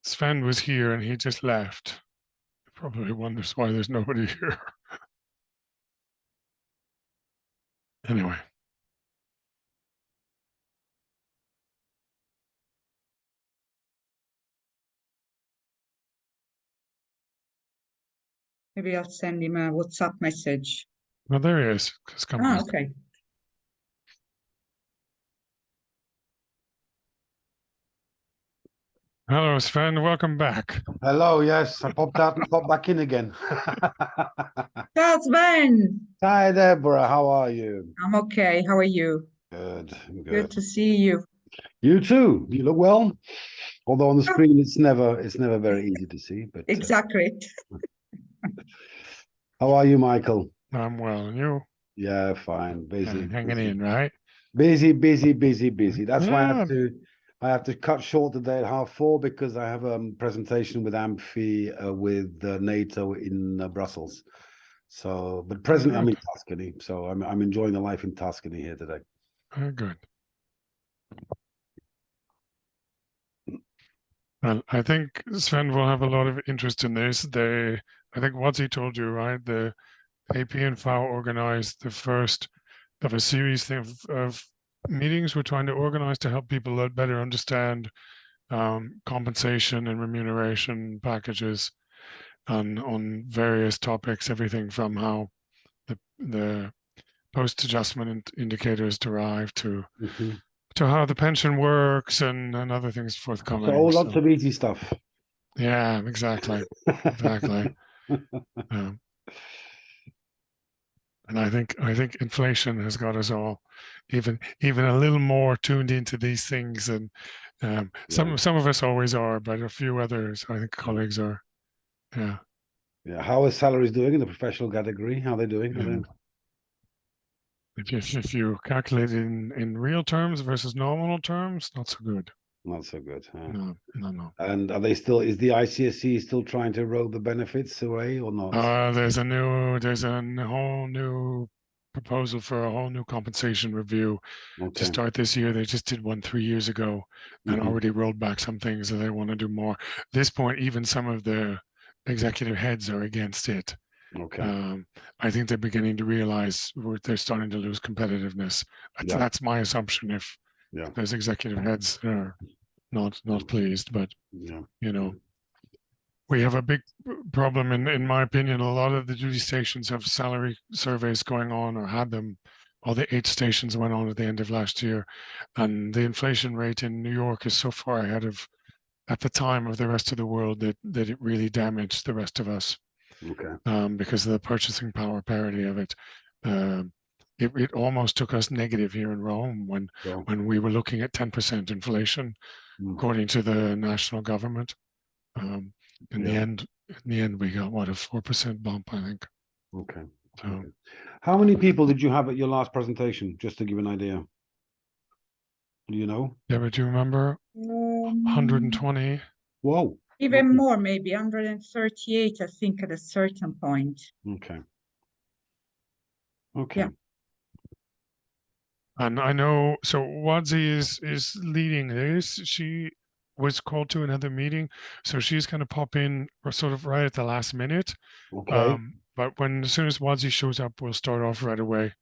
Sven was here and he just left. Probably wonders why there's nobody here. Anyway. Maybe I'll send him a WhatsApp message. Well, there he is. Just come back. Okay. Hello, Sven. Welcome back. Hello. Yes, I popped out and popped back in again. That's Ben. Hi, Deborah. How are you? I'm okay. How are you? Good. Good to see you. You too. You look well. Although on the screen it's never very easy to see. But exactly. How are you, Michael? I'm well, and you? Yeah, fine. Busy. Hanging in, right? Busy. That's why I have to cut short today at 4:30 because I have a presentation with AMFI with NATO in Brussels. So, but presently I'm in Tuscany, so I'm enjoying the life in Tuscany here today. Very good. Well, I think Sven will have a lot of interest in this. I think Wadzi told you, right? The AP-in-FAO organized the first of a series of meetings we're trying to organize to help people better understand compensation and remuneration packages on various topics, everything from how the post-adjustment indicators derive to how the pension works and other things forthcoming. So lots of easy stuff. Yeah, exactly. Exactly. And I think inflation has got us all even a little more tuned into these things, and some of us always are, but a few others, I think, colleagues are. Yeah. Yeah. How are salaries doing in the professional category? How are they doing? Yeah. If you calculate it in real terms versus nominal terms, not so good. Not so good. Huh? No. And are they still? Is the ICSC still trying to erode the benefits away or not? There's a whole new proposal for a whole new compensation review to start this year. They just did one 3 years ago and already rolled back some things, and they want to do more. At this point, even some of the executive heads are against it. I think they're beginning to realize they're starting to lose competitiveness. That's my assumption. If there's executive heads that are not pleased, but you know, we have a big problem in my opinion. A lot of the duty stations have salary surveys going on, or had them. All the 8 stations went on at the end of last year, and the inflation rate in New York is so far ahead of at the time of the rest of the world that it really damaged the rest of us. Because of the purchasing power parity of it. It almost took us negative here in Rome when we were looking at 10% inflation, according to the national government. In the end, we got what, a 4% bump, I think. So, how many people did you have at your last presentation? Just to give an idea. Do you know? Yeah, but do you remember? 120. Whoa. Even more, maybe 138, I think, at a certain point. Okay. Yeah. And I know, so Wadzi is leading this. She was called to another meeting, so she's going to pop in sort of right at the last minute. But as soon as Wadzi shows up, we'll start off right away.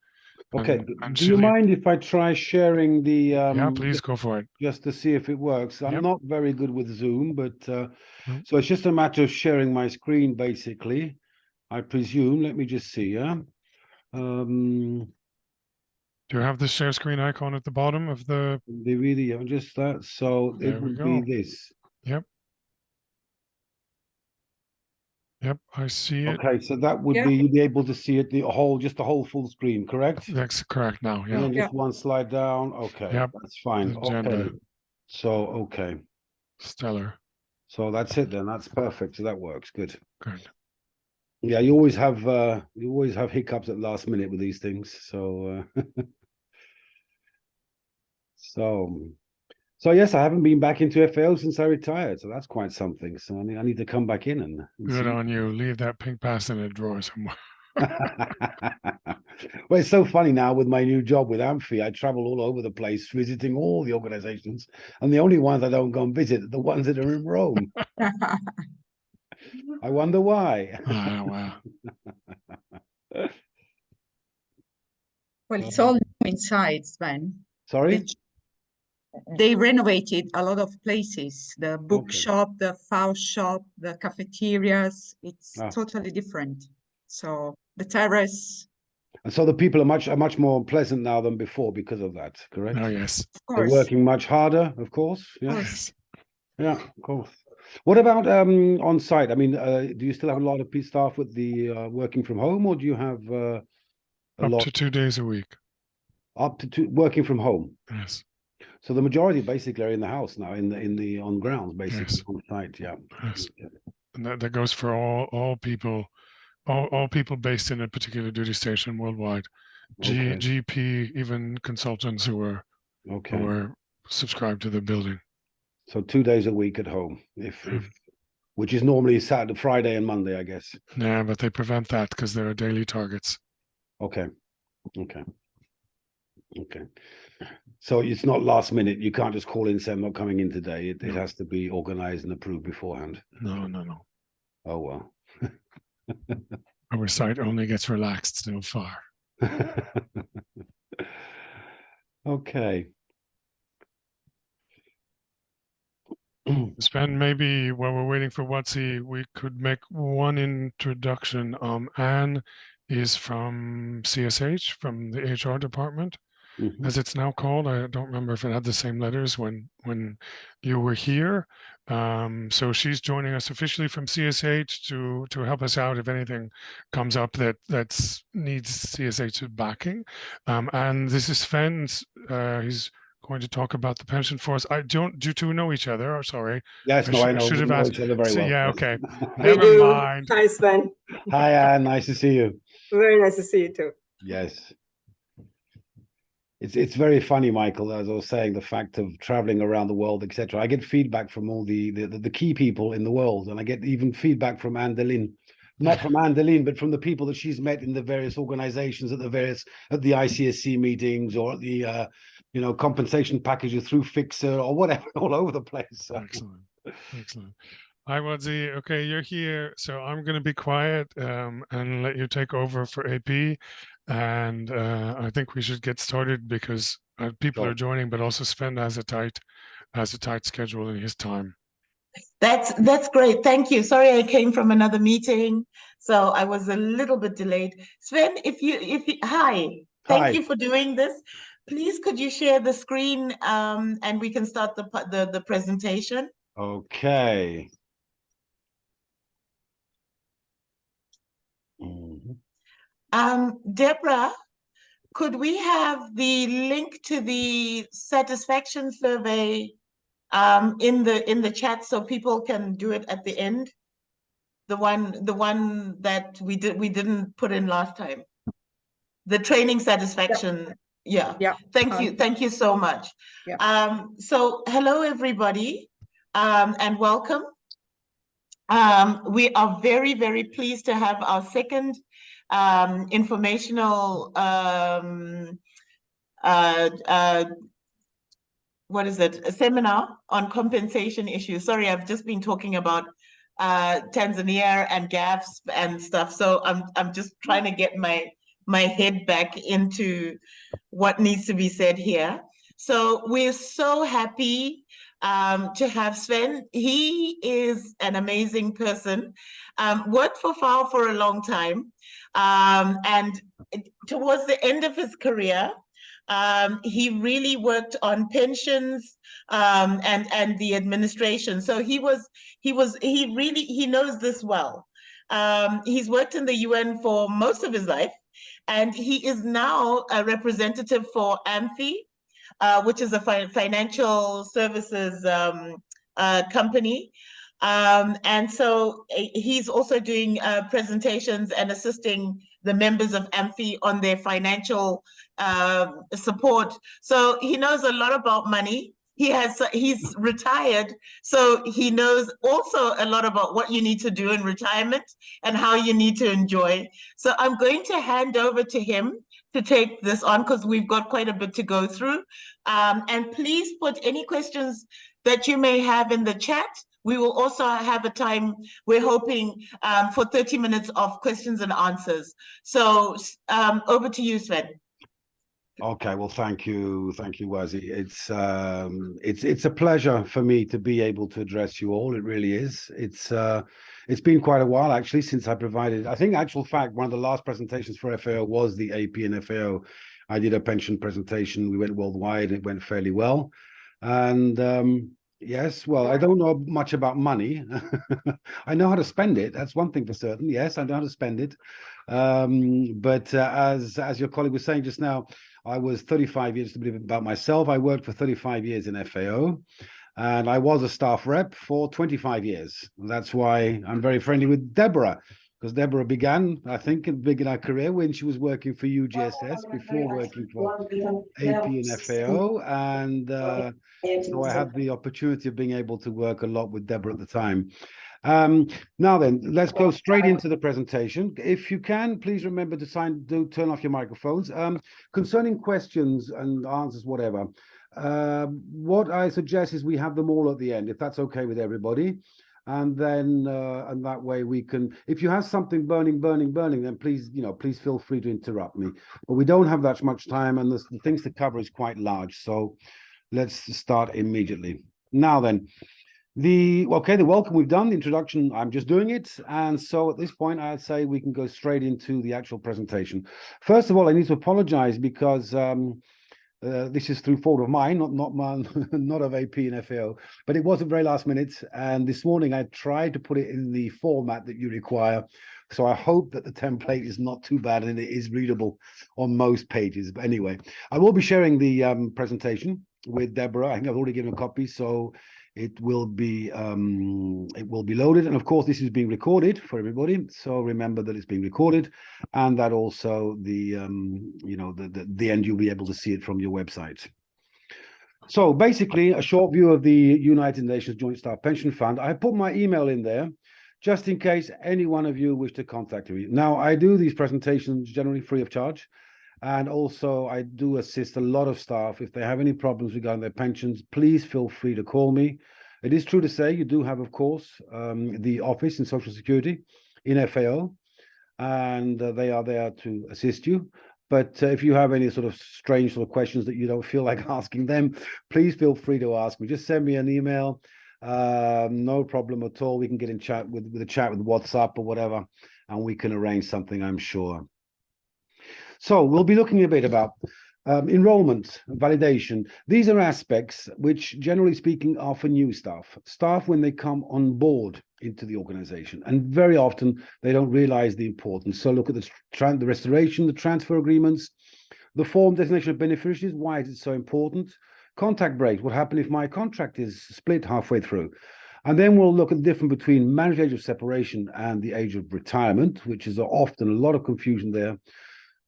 Okay. Do you mind if I try sharing the? Yeah, please go for it. Just to see if it works. I'm not very good with Zoom, but so it's just a matter of sharing my screen, basically. I presume. Let me just see. Yeah. Do you have the share screen icon at the bottom of the video? Just that. So it would be this. Yep. Yep, I see it. Okay, so that would be, you'd be able to see it just the whole full screen, correct? That's correct now, yeah. And then just one slide down. Okay, that's fine. Okay. So, Stellar. So that's it then. That's perfect. So that works. Good. Good. Yeah, you always have hiccups at last minute with these things. So so yes, I haven't been back into FAO since I retired, so that's quite something. So I need to come back in and good on you. Leave that pink pass in a drawer somewhere. Well, it's so funny now with my new job with Amphi. I travel all over the place visiting all the organizations, and the only ones I don't go and visit are the ones that are in Rome. I wonder why. Ah, wow. Well, it's all new inside, Sven. Sorry? They renovated a lot of places, the Okay. bookshop, the FAO shop, the cafeterias. It's Ah. totally different. So the terrace, And so the people are much more pleasant now than before because of that, correct? Oh, yes. of They're course. working much harder, of course. Yeah, Yes. yeah, of course. What about on site? I mean, do you still have a lot of staff with the working from home, or do you have a Up lot to 2 days a week. up to two working from home? Yes. So the majority basically are in the house now, in the on grounds, basically Yes. on site. Yeah. Yes. And that goes for all people, all people based in a particular duty station worldwide. Okay. GP, even consultants who are Okay. subscribed to the building. So 2 days a week at home, if which is normally Saturday, Friday, and Monday, I guess. Yeah, but they prevent that because there are daily targets. Okay. Okay. Okay. So it's not last minute. You can't just call in and say, I'm not coming in today. It No. has to be organized and approved beforehand. No, no, no. Oh, well. Our site only gets relaxed so far. Okay. Sven, maybe while we're waiting for Watsy, we could make one introduction. Anne is from CSH, from the HR department, Mhm. as it's now called. I don't remember if it had the same letters when you were here. So she's joining us officially from CSH to help us out if anything comes up that needs CSH backing. And this is Sven's. He's going to talk about the pension for us. Do you two know each other? Oh, sorry. Yes, I no, I know. should We have know asked. each other very So, well. yeah, Yes. okay. We Never do. mind. Hi, Sven. Hi, Anne. Nice to see you. Very nice to see you too. Yes. It's very funny, Michael, as I was saying, the fact of traveling around the world, etc. I get feedback from all the key people in the world, and I get even feedback from Andelin. Not from Andelin, but from the people that she's met in the various organizations at the ICSC meetings or at the compensation packages through Fixer or whatever, all over the place. So. Excellent. Excellent. Hi, Wadzi. Okay, you're here. So I'm going to be quiet and let you take over for AP. And I think we should get started because people are joining, but also Sven has a tight schedule in his time. That's great. Thank you. Sorry, I came from another meeting, so I was a little bit delayed. Sven, hi. Thank you for doing this. Please, could you share the screen and we can start the presentation? Okay. Deborah, could we have the link to the satisfaction survey in the chat so people can do it at the end? The one that we didn't put in last time. The training satisfaction. Yeah. Thank you so much. So hello everybody, and welcome. We are very, very pleased to have our second informational what is it? A seminar on compensation issues. Sorry, I've just been talking about Tanzania and GAFs and stuff. So I'm just trying to get my head back into what needs to be said here. So we're so happy to have Sven. He is an amazing person. Worked for FAO for a long time. And towards the end of his career, he really worked on pensions and the administration. So he knows this well. He's worked in the UN for most of his life, and he is now a representative for AMFI, which is a financial services company. And so he's also doing presentations and assisting the members of AMFI on their financial support. So he knows a lot about money. he's retired, so he knows also a lot about what you need to do in retirement and how you need to enjoy. So I'm going to hand over to him to take this on because we've got quite a bit to go through. And please put any questions that you may have in the chat. We will also have a time, we're hoping, for 30 minutes of questions and answers. So over to you, Sven. Okay, well, thank you, Wazi. It's a pleasure for me to be able to address you all. It really is. It's been quite a while actually since I provided. I think, actual fact, one of the last presentations for FAO was the AP-in-FAO. I did a pension presentation. We went worldwide, and it went fairly well. And yes, well, I don't know much about money. I know how to spend it. That's one thing for certain. Yes, I know how to spend it. But as your colleague was saying just now, I was 35 years, to believe about myself. I worked for 35 years in FAO, and I was a staff rep for 25 years. That's why I'm very friendly with Deborah, because Deborah began, I think, her career when she was working for UGSS before working for AP-in-FAO. And so I had the opportunity of being able to work a lot with Deborah at the time. Now then, let's go straight into the presentation. If you can, please remember to turn off your microphones. Concerning questions and answers, whatever, what I suggest is we have them all at the end, if that's okay with everybody. And then, and that way we can, if you have something burning, then please, please feel free to interrupt me. But we don't have that much time, and the things to cover is quite large. So let's start immediately. Now then, the welcome we've done, the introduction, I'm just doing it. And so at this point, I'd say we can go straight into the actual presentation. First of all, I need to apologize because this is through fault of mine, not of AP-in-FAO, but it was a very last minute. And this morning I tried to put it in the format that you require. So I hope that the template is not too bad and it is readable on most pages. But anyway, I will be sharing the presentation with Deborah. I think I've already given a copy, so it will be loaded. And of course, this is being recorded for everybody. So remember that it's being recorded, and that also the end you'll be able to see it from your website. So basically, a short view of the United Nations Joint Staff Pension Fund. I put my email in there just in case any one of you wish to contact me. Now, I do these presentations generally free of charge. And also, I do assist a lot of staff. If they have any problems regarding their pensions, please feel free to call me. It is true to say you do have, of course, the office in Social Security in FAO, and they are there to assist you. But if you have any sort of strange sort of questions that you don't feel like asking them, please feel free to ask me. Just send me an email. No problem at all. We can get in chat with WhatsApp or whatever, and we can arrange something, I'm sure. So we'll be looking a bit about enrollment, validation. These are aspects which, generally speaking, are for new staff when they come on board into the organization. And very often they don't realize the importance. So look at the restoration, the transfer agreements, the form designation of beneficiaries. Why is it so important? Contact breaks. What happens if my contract is split halfway through? And then we'll look at the difference between marriage age of separation and the age of retirement, which is often a lot of confusion there.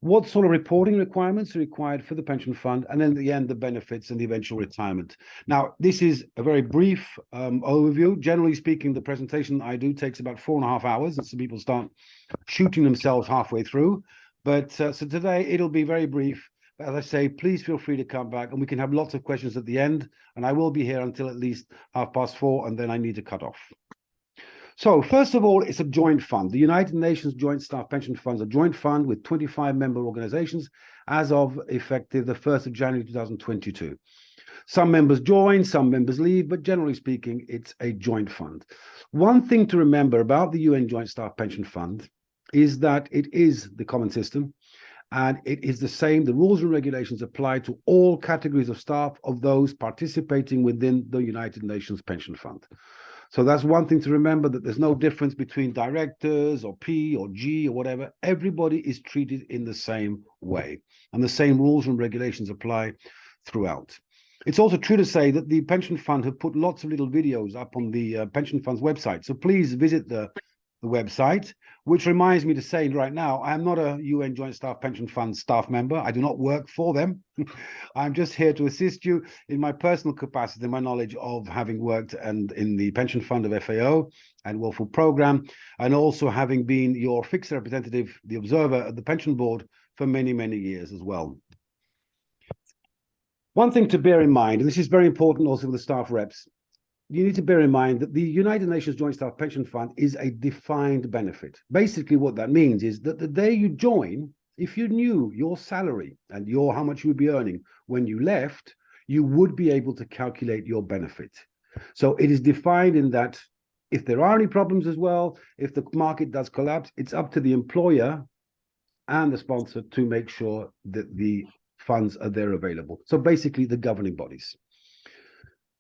What sort of reporting requirements are required for the pension fund, and then at the end, the benefits and the eventual retirement. Now, this is a very brief overview. Generally speaking, the presentation I do takes about 4.5 hours, and some people start shooting themselves halfway through. But so today, it'll be very brief. But as I say, please feel free to come back, and we can have lots of questions at the end. And I will be here until at least 4:30, and then I need to cut off. So first of all, it's a joint fund. The United Nations Joint Staff Pension Fund is a joint fund with 25 member organizations as of effective the 1st of January 2022. Some members join, some members leave, but generally speaking, it's a joint fund. One thing to remember about the UN Joint Staff Pension Fund is that it is the common system, and it is the same. The rules and regulations apply to all categories of staff of those participating within the United Nations Pension Fund. So that's one thing to remember, that there's no difference between directors or P or G or whatever. Everybody is treated in the same way, and the same rules and regulations apply throughout. It's also true to say that the pension fund have put lots of little videos up on the pension fund's website. So please visit the the website, which reminds me to say right now, I am not a UN Joint Staff Pension Fund staff member. I do not work for them. I'm just here to assist you in my personal capacity, my knowledge of having worked and in the pension fund of FAO and Willful Program, and also having been your fixed representative, the observer at the pension board for many, many years as well. One thing to bear in mind, and this is very important also for the staff reps, you need to bear in mind that the United Nations Joint Staff Pension Fund is a defined benefit. Basically, what that means is that the day you join, if you knew your salary and how much you would be earning when you left, you would be able to calculate your benefit. So it is defined in that if there are any problems as well, if the market does collapse, it's up to the employer and the sponsor to make sure that the funds are there available. So basically the governing bodies.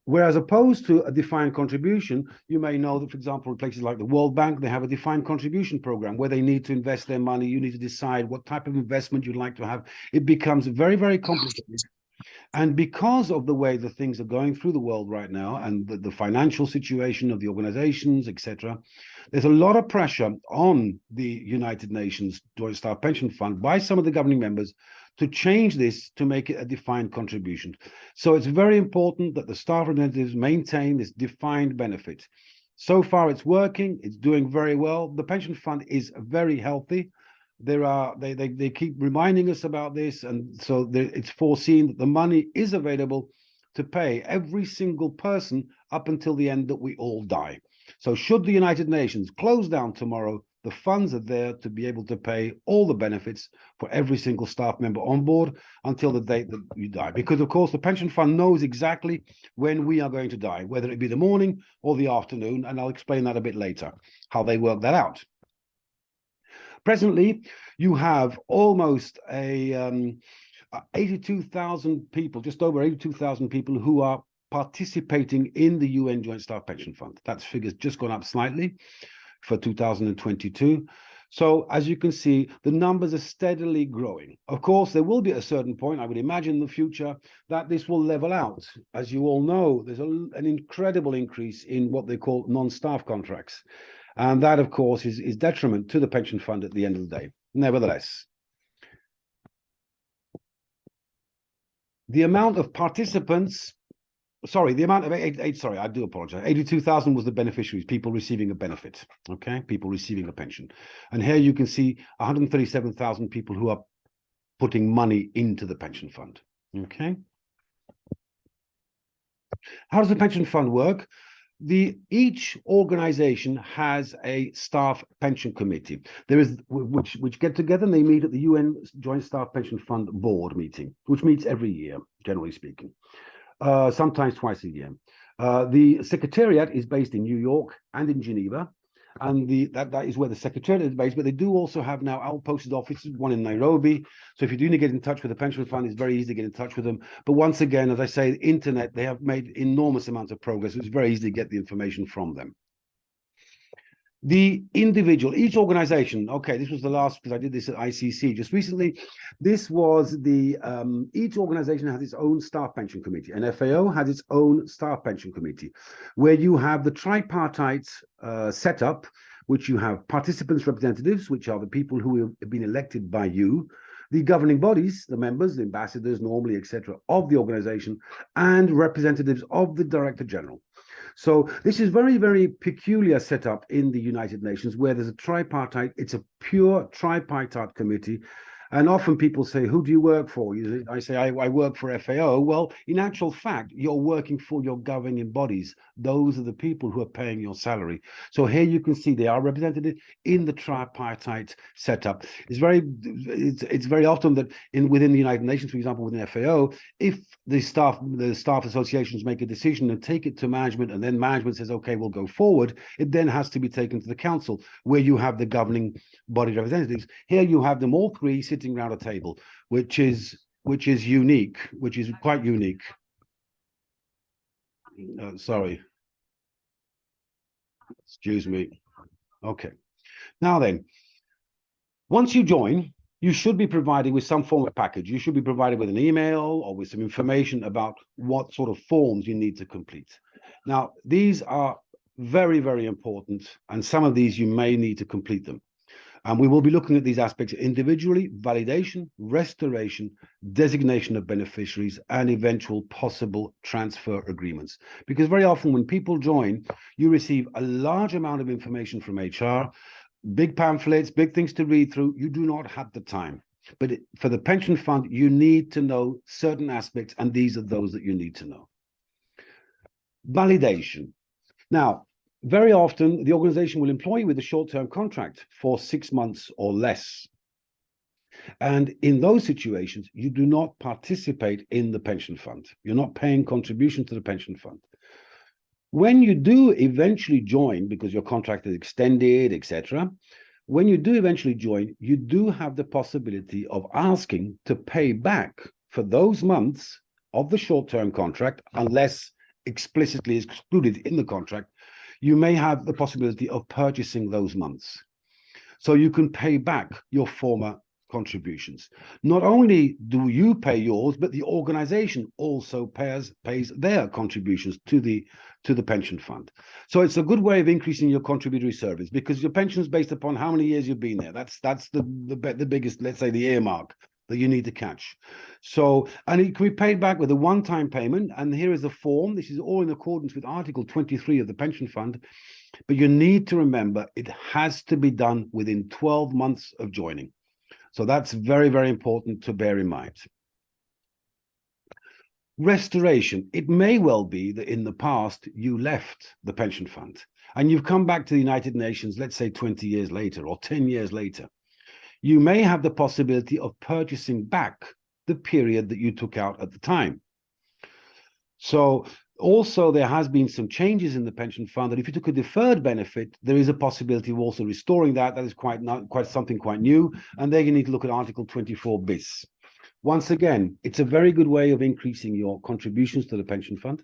Whereas opposed to a defined contribution, you may know that, for example, places like the World Bank, they have a defined contribution program where they need to invest their money. You need to decide what type of investment you'd like to have. It becomes very, very complicated. And because of the way the things are going through the world right now and the financial situation of the organizations, etc., there's a lot of pressure on the United Nations Joint Staff Pension Fund by some of the governing members to change this to make it a defined contribution. So it's very important that the staff representatives maintain this defined benefit. So far it's working, it's doing very well. The pension fund is very healthy. They keep reminding us about this, and so it's foreseen that the money is available to pay every single person up until the end that we all die. So should the United Nations close down tomorrow, the funds are there to be able to pay all the benefits for every single staff member on board until the date that you die. Because, of course, the pension fund knows exactly when we are going to die, whether it be the morning or the afternoon, and I'll explain that a bit later, how they work that out. Presently, you have almost 82,000 people, just over 82,000 people who are participating in the UN Joint Staff Pension Fund. That figure's just gone up slightly for 2022. So as you can see, the numbers are steadily growing. Of course, there will be at a certain point, I would imagine in the future, that this will level out. As you all know, there's an incredible increase in what they call non-staff contracts. And that, of course, is detriment to the pension fund at the end of the day. Nevertheless, the amount of participants, sorry, the amount of, I do apologize. 82,000 was the beneficiaries, people receiving a benefit, okay? People receiving a pension. And here you can see 137,000 people who are putting money into the pension fund, okay? How does the pension fund work? Each organization has a staff pension committee. There is which get together and they meet at the UN Joint Staff Pension Fund board meeting, which meets every year, generally speaking, sometimes twice a year. The secretariat is based in New York and in Geneva, and that is where the secretariat is based. But they do also have now outposted offices, one in Nairobi. So if you do need to get in touch with the pension fund, it's very easy to get in touch with them. But once again, as I say, the internet, they have made enormous amounts of progress. It's very easy to get the information from them. The individual, each organization, okay, this was the last, because I did this at ICSC just recently. This was each organization has its own staff pension committee, and FAO has its own staff pension committee, where you have the tripartite setup, which you have participants' representatives, which are the people who have been elected by you, the governing bodies, the members, the ambassadors, normally, etc., of the organization, and representatives of the Director General. So this is very, very peculiar setup in the United Nations, where there's a tripartite, it's a pure tripartite committee. And often people say, who do you work for? I say, I work for FAO. Well, in actual fact, you're working for your governing bodies. Those are the people who are paying your salary. So here you can see they are represented in the tripartite setup. It's very often that within the United Nations, for example, within FAO, if the staff associations make a decision and take it to management, and then management says, okay, we'll go forward, it then has to be taken to the council, where you have the governing body representatives. Here you have them all three sitting around a table, which is unique, which is quite unique. Sorry, excuse me. Okay, now then, once you join, you should be provided with some form of package. You should be provided with an email or with some information about what sort of forms you need to complete. Now, these are very, very important. And some of these you may need to complete them. And we will be looking at these aspects individually: validation, restoration, designation of beneficiaries, and eventual possible transfer agreements. Because very often when people join, you receive a large amount of information from HR, big pamphlets, big things to read through. You do not have the time. But for the pension fund, you need to know certain aspects, and these are those that you need to know. Validation. Now, very often the organization will employ you with a short-term contract for 6 months or less. And in those situations, you do not participate in the pension fund. You're not paying contribution to the pension fund. When you do eventually join, because your contract is extended, etc., when you do eventually join, you do have the possibility of asking to pay back for those months of the short-term contract, unless explicitly excluded in the contract. You may have the possibility of purchasing those months. So you can pay back your former contributions. Not only do you pay yours, but the organization also pays their contributions to the pension fund. So it's a good way of increasing your contributory service, because your pension is based upon how many years you've been there. That's the biggest, let's say, the earmark that you need to catch. So, and it can be paid back with a one-time payment. And here is the form. This is all in accordance with Article 23 of the pension fund. But you need to remember, it has to be done within 12 months of joining. So that's very, very important to bear in mind. Restoration. It may well be that in the past you left the pension fund and you've come back to the United Nations, let's say 20 years later or 10 years later. You may have the possibility of purchasing back the period that you took out at the time. So also there has been some changes in the pension fund that if you took a deferred benefit, there is a possibility of also restoring that. That is quite something quite new. And there you need to look at Article 24 bis. Once again, it's a very good way of increasing your contributions to the pension fund.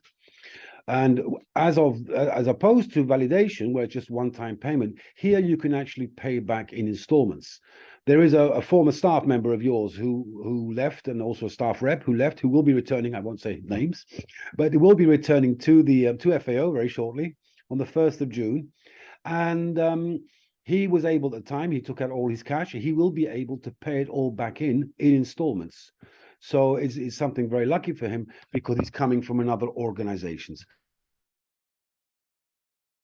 And as opposed to validation, where it's just one-time payment, here you can actually pay back in installments. There is a former staff member of yours who left, and also a staff rep who left, who will be returning. I won't say names, but it will be returning to the to FAO very shortly on the 1st of June. And he was able at the time, he took out all his cash. He will be able to pay it all back in installments. So it's something very lucky for him, because he's coming from another organization.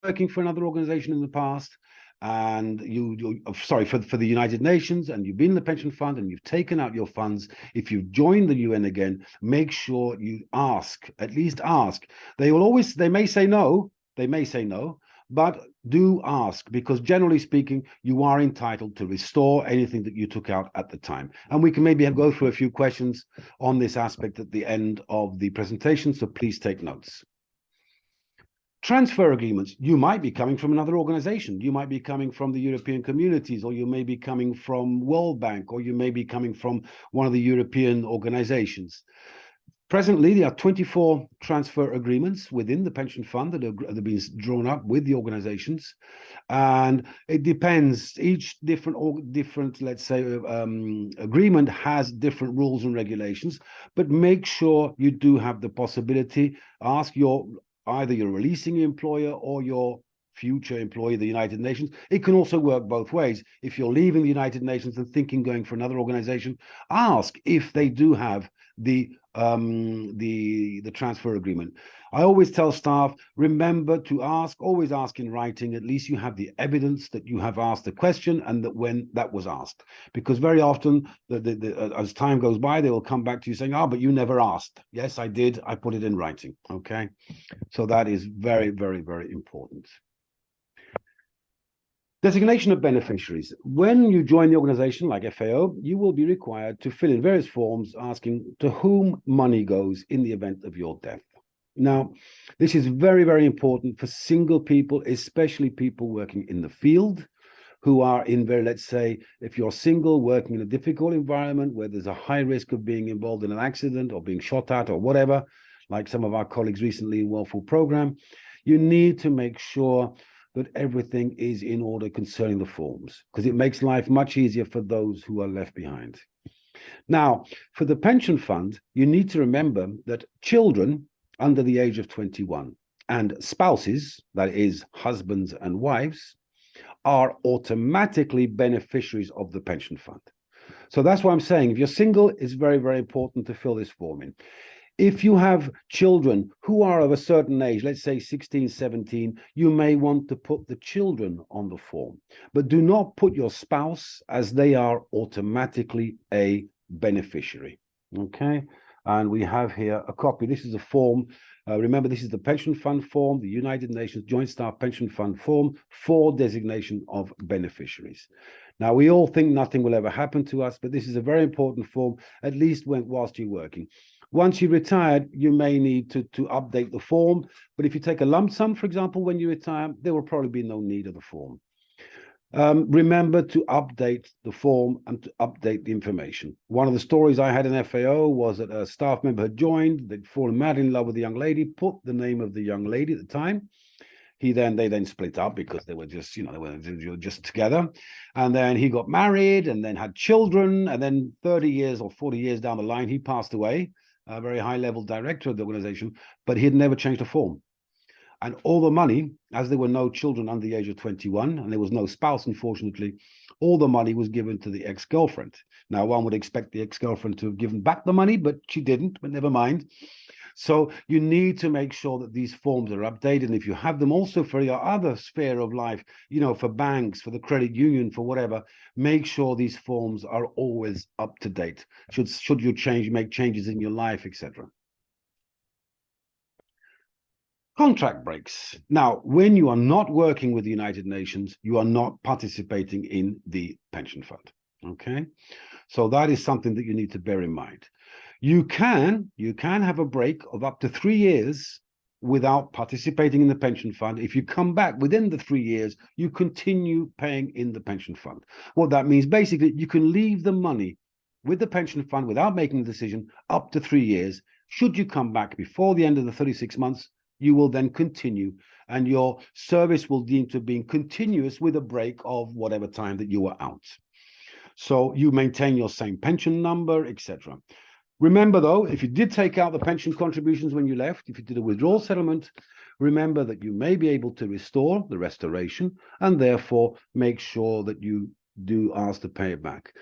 Working for another organization in the past, and for the United Nations, and you've been in the pension fund and you've taken out your funds. If you've joined the UN again, make sure you ask, at least ask. They may say no, but do ask, because generally speaking, you are entitled to restore anything that you took out at the time. And we can maybe go through a few questions on this aspect at the end of the presentation, so please take notes. Transfer agreements. You might be coming from another organization. You might be coming from the European communities, or you may be coming from World Bank, or you may be coming from one of the European organizations. Presently, there are 24 transfer agreements within the pension fund that have been drawn up with the organizations, and it depends. Each different, let's say, agreement has different rules and regulations. But make sure you do have the possibility. Ask either your releasing employer or your future employee, the United Nations. It can also work both ways. If you're leaving the United Nations and thinking going for another organization, ask if they do have the transfer agreement. I always tell staff, remember to ask, always ask in writing. At least you have the evidence that you have asked the question and that when that was asked. Because very often, as time goes by, they will come back to you saying, but you never asked. Yes, I did. I put it in writing. Okay. So that is very, very, very important. Designation of beneficiaries. When you join the organization like FAO, you will be required to fill in various forms asking to whom money goes in the event of your death. Now, this is very, very important for single people, especially people working in the field, who are let's say, if you're single, working in a difficult environment where there's a high risk of being involved in an accident or being shot at or whatever, like some of our colleagues recently in World Food Programme, you need to make sure that everything is in order concerning the forms, because it makes life much easier for those who are left behind. Now, for the pension fund, you need to remember that children under the age of 21 and spouses, that is husbands and wives, are automatically beneficiaries of the pension fund. So that's why I'm saying if you're single, it's very, very important to fill this form in. If you have children who are of a certain age, let's say 16, 17, you may want to put the children on the form, but do not put your spouse, as they are automatically a beneficiary. Okay, and we have here a copy. This is a form. Remember, this is the pension fund form, the United Nations Joint Staff Pension Fund form for designation of beneficiaries. Now, we all think nothing will ever happen to us, but this is a very important form, at least whilst you're working. Once you're retired, you may need to update the form, but if you take a lump sum, for example, when you retire, there will probably be no need of the form. Remember to update the form and to update the information. One of the stories I had in FAO was that a staff member had joined, they'd fallen madly in love with the young lady, put the name of the young lady at the time. They then split up because they were just, they were just together. And then he got married and then had children. And then 30 years or 40 years down the line, he passed away, a very high level director of the organization, but he had never changed a form. And all the money, as there were no children under the age of 21, and there was no spouse, unfortunately, all the money was given to the ex-girlfriend. Now, one would expect the ex-girlfriend to have given back the money, but she didn't, but never mind. So you need to make sure that these forms are updated. And if you have them also for your other sphere of life, for banks, for the credit union, for whatever, make sure these forms are always up to date. Should you make changes in your life, etc. Contract breaks. Now, when you are not working with the United Nations, you are not participating in the pension fund. Okay, so that is something that you need to bear in mind. You can have a break of up to 3 years without participating in the pension fund. If you come back within the 3 years, you continue paying in the pension fund. What that means, basically, you can leave the money with the pension fund without making a decision up to 3 years. Should you come back before the end of the 36 months, you will then continue, and your service will deem to being continuous with a break of whatever time that you were out. So you maintain your same pension number, etc. Remember, though, if you did take out the pension contributions when you left, if you did a withdrawal settlement, remember that you may be able to restore the restoration, and therefore make sure that you do ask to pay it back.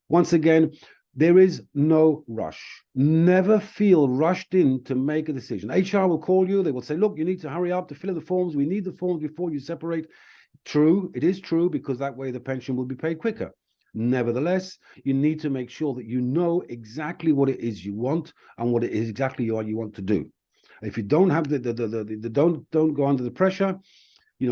Once again, there is no rush. Never feel rushed in to make a decision. HR will call you. They will say, look, you need to hurry up to fill in the forms. We need the forms before you separate. True, it is true, because that way the pension will be paid quicker. Nevertheless, you need to make sure that you know exactly what it is you want and what it is exactly what you want to do. If you don't have don't go under the pressure.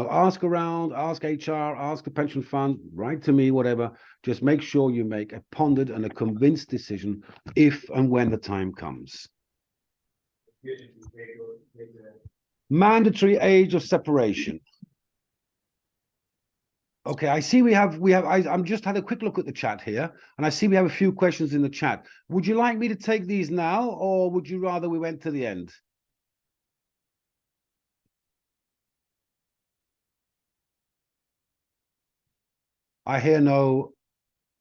Ask around, ask HR, ask the pension fund, write to me, whatever. Just make sure you make a pondered and a convinced decision if and when the time comes. Mandatory age of separation. Okay, I see I'm just had a quick look at the chat here, and I see we have a few questions in the chat. Would you like me to take these now, or would you rather we went to the end? I hear no.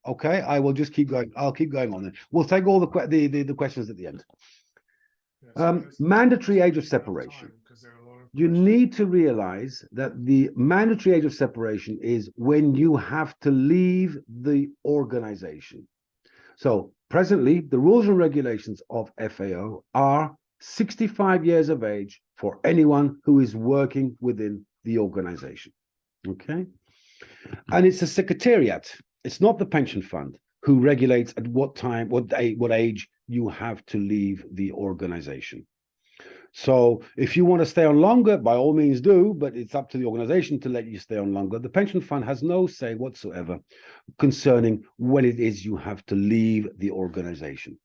Okay, I will just keep going. I'll keep going on then. We'll take all the questions at the end. Mandatory age of separation. You need to realize that the mandatory age of separation is when you have to leave the organization. So presently, the rules and regulations of FAO are 65 years of age for anyone who is working within the organization. Okay. And it's the secretariat, it's not the pension fund, who regulates at what time, what age you have to leave the organization. So if you want to stay on longer, by all means do, but it's up to the organization to let you stay on longer. The pension fund has no say whatsoever concerning when it is you have to leave the organization.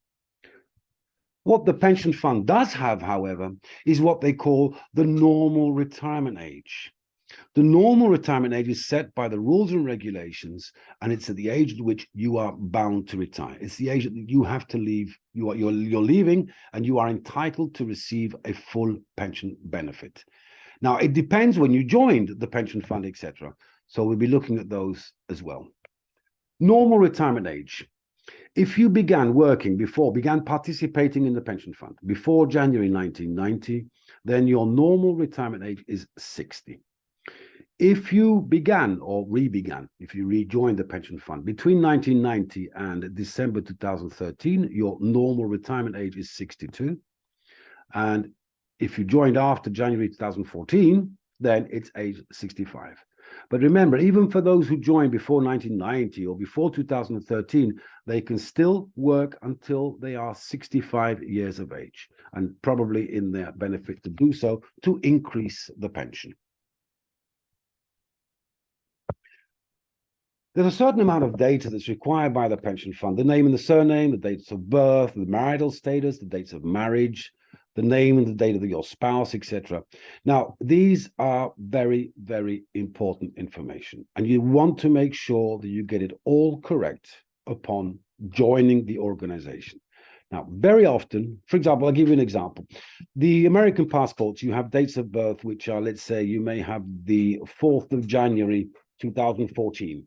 What the pension fund does have, however, is what they call the normal retirement age. The normal retirement age is set by the rules and regulations, and it's at the age at which you are bound to retire. It's the age that you have to leave. You're leaving, and you are entitled to receive a full pension benefit. Now, it depends when you joined the pension fund, etc. So we'll be looking at those as well. Normal retirement age. If you began participating in the pension fund before January 1990, then your normal retirement age is 60. If you began or re-began, if you rejoined the pension fund between 1990 and December 2013, your normal retirement age is 62. And if you joined after January 2014, then it's age 65. But remember, even for those who joined before 1990 or before 2013, they can still work until they are 65 years of age, and probably in their benefit to do so to increase the pension. There's a certain amount of data that's required by the pension fund: the name and the surname, the dates of birth, the marital status, the dates of marriage, the name and the date of your spouse, etc. Now, these are very, very important information, and you want to make sure that you get it all correct upon joining the organization. Now, very often, for example, I'll give you an example. The American passports, you have dates of birth, which are, let's say, you may have the 4th of January, 2014.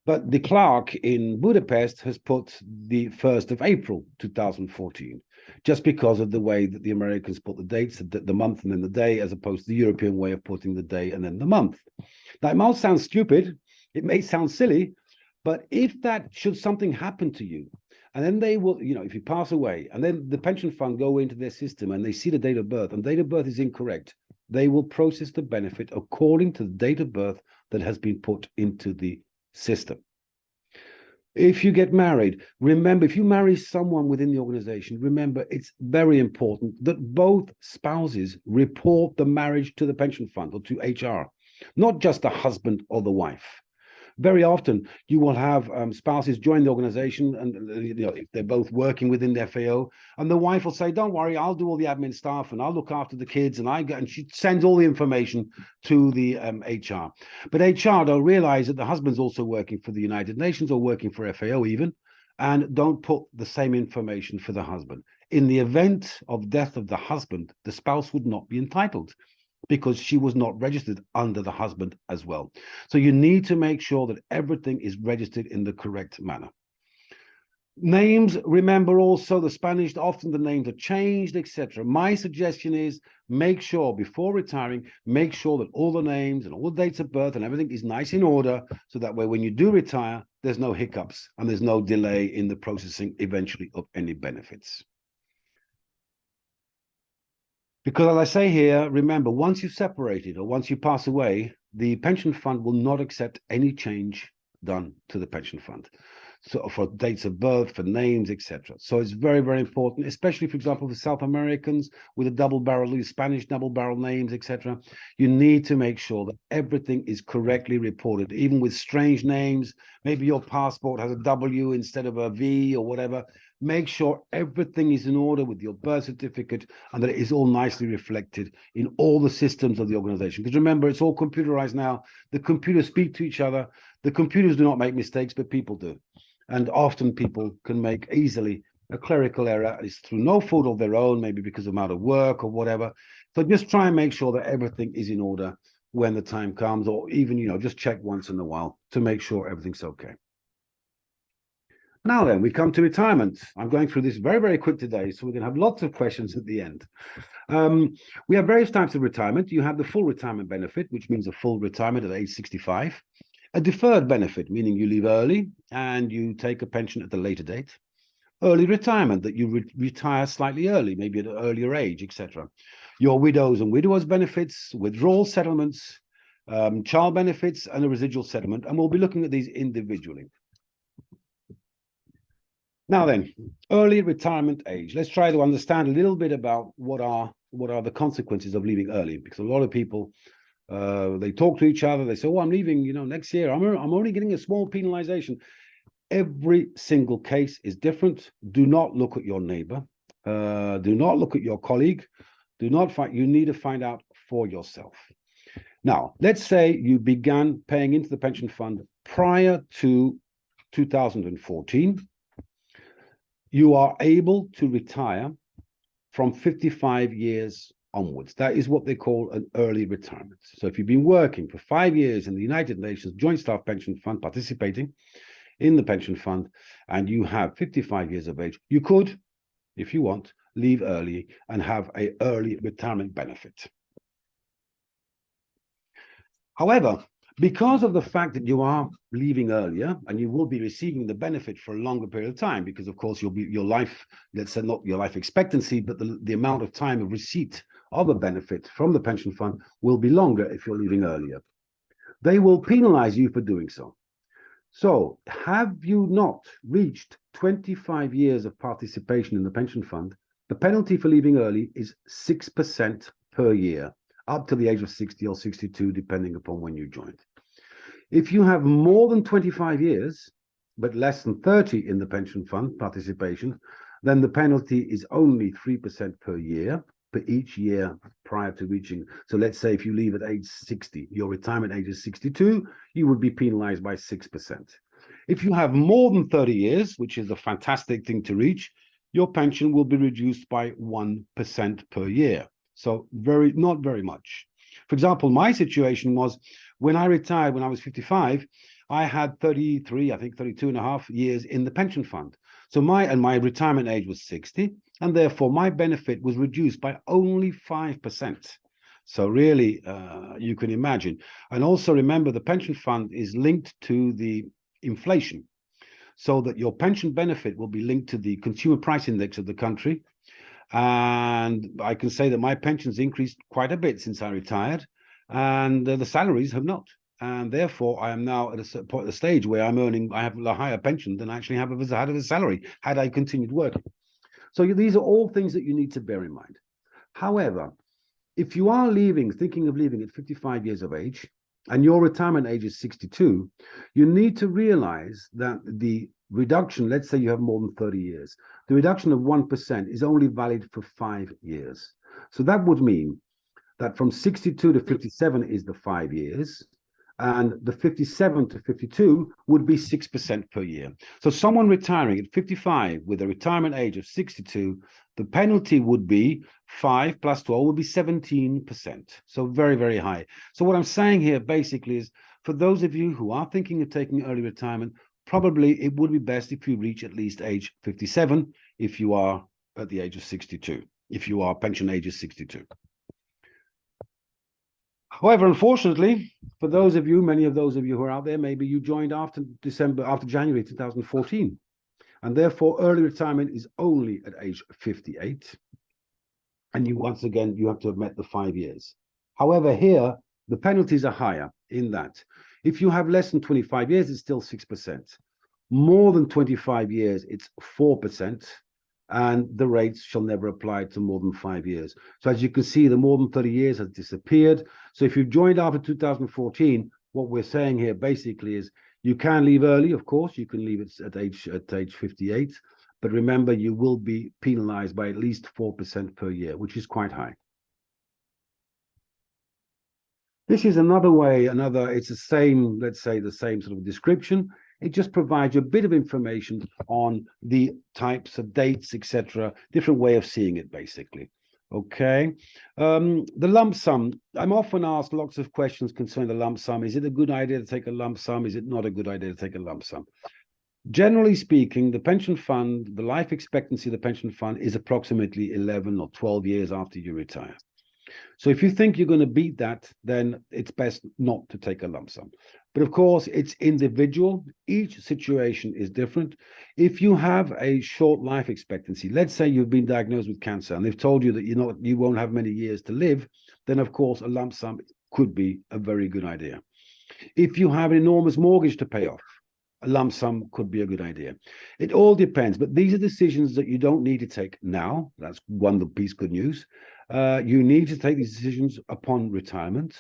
But the clerk in Budapest has put the 1st of April, 2014, just because of the way that the Americans put the dates, the month and then the day, as opposed to the European way of putting the day and then the month. Now, it might sound stupid, it may sound silly, but if that should something happen to you, and then they will, if you pass away, and then the pension fund go into their system and they see the date of birth, and date of birth is incorrect, they will process the benefit according to the date of birth that has been put into the system. If you get married, remember, if you marry someone within the organization, remember, it's very important that both spouses report the marriage to the pension fund or to HR, not just the husband or the wife. Very often, you will have spouses join the organization, and if they're both working within the FAO, and the wife will say, "Don't worry, I'll do all the admin stuff, and I'll look after the kids," and she sends all the information to the HR. But HR don't realize that the husband's also working for the United Nations or working for FAO even, and don't put the same information for the husband. In the event of death of the husband, the spouse would not be entitled, because she was not registered under the husband as well. So you need to make sure that everything is registered in the correct manner. Names, remember also the Spanish, often the names are changed, etc. My suggestion is make sure before retiring, make sure that all the names and all the dates of birth and everything is nice in order, so that way when you do retire, there's no hiccups and there's no delay in the processing eventually of any benefits. Because as I say here, remember, once you've separated or once you pass away, the pension fund will not accept any change done to the pension fund. So for dates of birth, for names, etc. So it's very, very important, especially, for example, for South Americans with a double barrel, Spanish double barrel names, etc. You need to make sure that everything is correctly reported, even with strange names. Maybe your passport has a W instead of a V or whatever. Make sure everything is in order with your birth certificate and that it is all nicely reflected in all the systems of the organization. Because remember, it's all computerized now. The computers speak to each other. The computers do not make mistakes, but people do. And often people can make easily a clerical error. It's through no fault of their own, maybe because of amount of work or whatever. So just try and make sure that everything is in order when the time comes, or even, just check once in a while to make sure everything's okay. Now then, we come to retirement. I'm going through this very, very quick today, so we're going to have lots of questions at the end. We have various types of retirement. You have the full retirement benefit, which means a full retirement at age 65. A deferred benefit, meaning you leave early and you take a pension at a later date. Early retirement, that you retire slightly early, maybe at an earlier age, etc. Your widows and widowers benefits, withdrawal settlements, child benefits, and a residual settlement. And we'll be looking at these individually. Now then, early retirement age. Let's try to understand a little bit about what are the consequences of leaving early, because a lot of people, they talk to each other. They say, "Oh, I'm leaving, next year. I'm only getting a small penalization." Every single case is different. Do not look at your neighbor. Do not look at your colleague. You need to find out for yourself. Now, let's say you began paying into the pension fund prior to 2014. You are able to retire from 55 years onwards. That is what they call an early retirement. So if you've been working for 5 years in the United Nations Joint Staff Pension Fund, participating in the pension fund, and you have 55 years of age, you could, if you want, leave early and have an early retirement benefit. However, because of the fact that you are leaving earlier and you will be receiving the benefit for a longer period of time, because of course your life, let's say not your life expectancy, but the amount of time of receipt of a benefit from the pension fund will be longer if you're leaving earlier. They will penalize you for doing so. So have you not reached 25 years of participation in the pension fund, the penalty for leaving early is 6% per year, up to the age of 60 or 62, depending upon when you joined. If you have more than 25 years, but less than 30 in the pension fund participation, then the penalty is only 3% per year, for each year prior to reaching. So let's say if you leave at age 60, your retirement age is 62, you would be penalized by 6%. If you have more than 30 years, which is a fantastic thing to reach, your pension will be reduced by 1% per year. So not very much. For example, my situation was when I retired when I was 55, I had 33, I think 32 and a half years in the pension fund. So my retirement age was 60, and therefore my benefit was reduced by only 5%. So really, you can imagine. And also remember, the pension fund is linked to the inflation, so that your pension benefit will be linked to the consumer price index of the country. And I can say that my pension's increased quite a bit since I retired, and the salaries have not. And therefore, I am now at a stage where I have a higher pension than I actually have had as a salary had I continued working. So these are all things that you need to bear in mind. However, if you are thinking of leaving at 55 years of age, and your retirement age is 62, you need to realize that the reduction, let's say you have more than 30 years, the reduction of 1% is only valid for 5 years. So that would mean that from 62 to 57 is the 5 years, and the 57 to 52 would be 6% per year. So someone retiring at 55 with a retirement age of 62, the penalty would be 5 plus 12 would be 17%. So very, very high. So what I'm saying here basically is, for those of you who are thinking of taking early retirement, probably it would be best if you reach at least age 57 if you are at the age of 62, if your pension age is 62. However, unfortunately, for those of you, many of those of you who are out there, maybe you joined after January 2014, and therefore early retirement is only at age 58. And once again, you have to have met the 5 years. However, here, the penalties are higher in that if you have less than 25 years, it's still 6%. More than 25 years, it's 4%. And the rates shall never apply to more than 5 years. So as you can see, the more than 30 years has disappeared. So if you've joined after 2014, what we're saying here basically is you can leave early, of course, you can leave it at age 58, but remember, you will be penalized by at least 4% per year, which is quite high. This is another way, it's the same, let's say the same sort of description. It just provides you a bit of information on the types of dates, etc. Different way of seeing it, basically. Okay. The lump sum. I'm often asked lots of questions concerning the lump sum. Is it a good idea to take a lump sum? Is it not a good idea to take a lump sum? Generally speaking, the pension fund, the life expectancy of the pension fund is approximately 11 or 12 years after you retire. So if you think you're going to beat that, then it's best not to take a lump sum. But of course, it's individual. Each situation is different. If you have a short life expectancy, let's say you've been diagnosed with cancer and they've told you that you won't have many years to live, then of course a lump sum could be a very good idea. If you have an enormous mortgage to pay off, a lump sum could be a good idea. It all depends, but these are decisions that you don't need to take now. That's one piece of good news. You need to take these decisions upon retirement.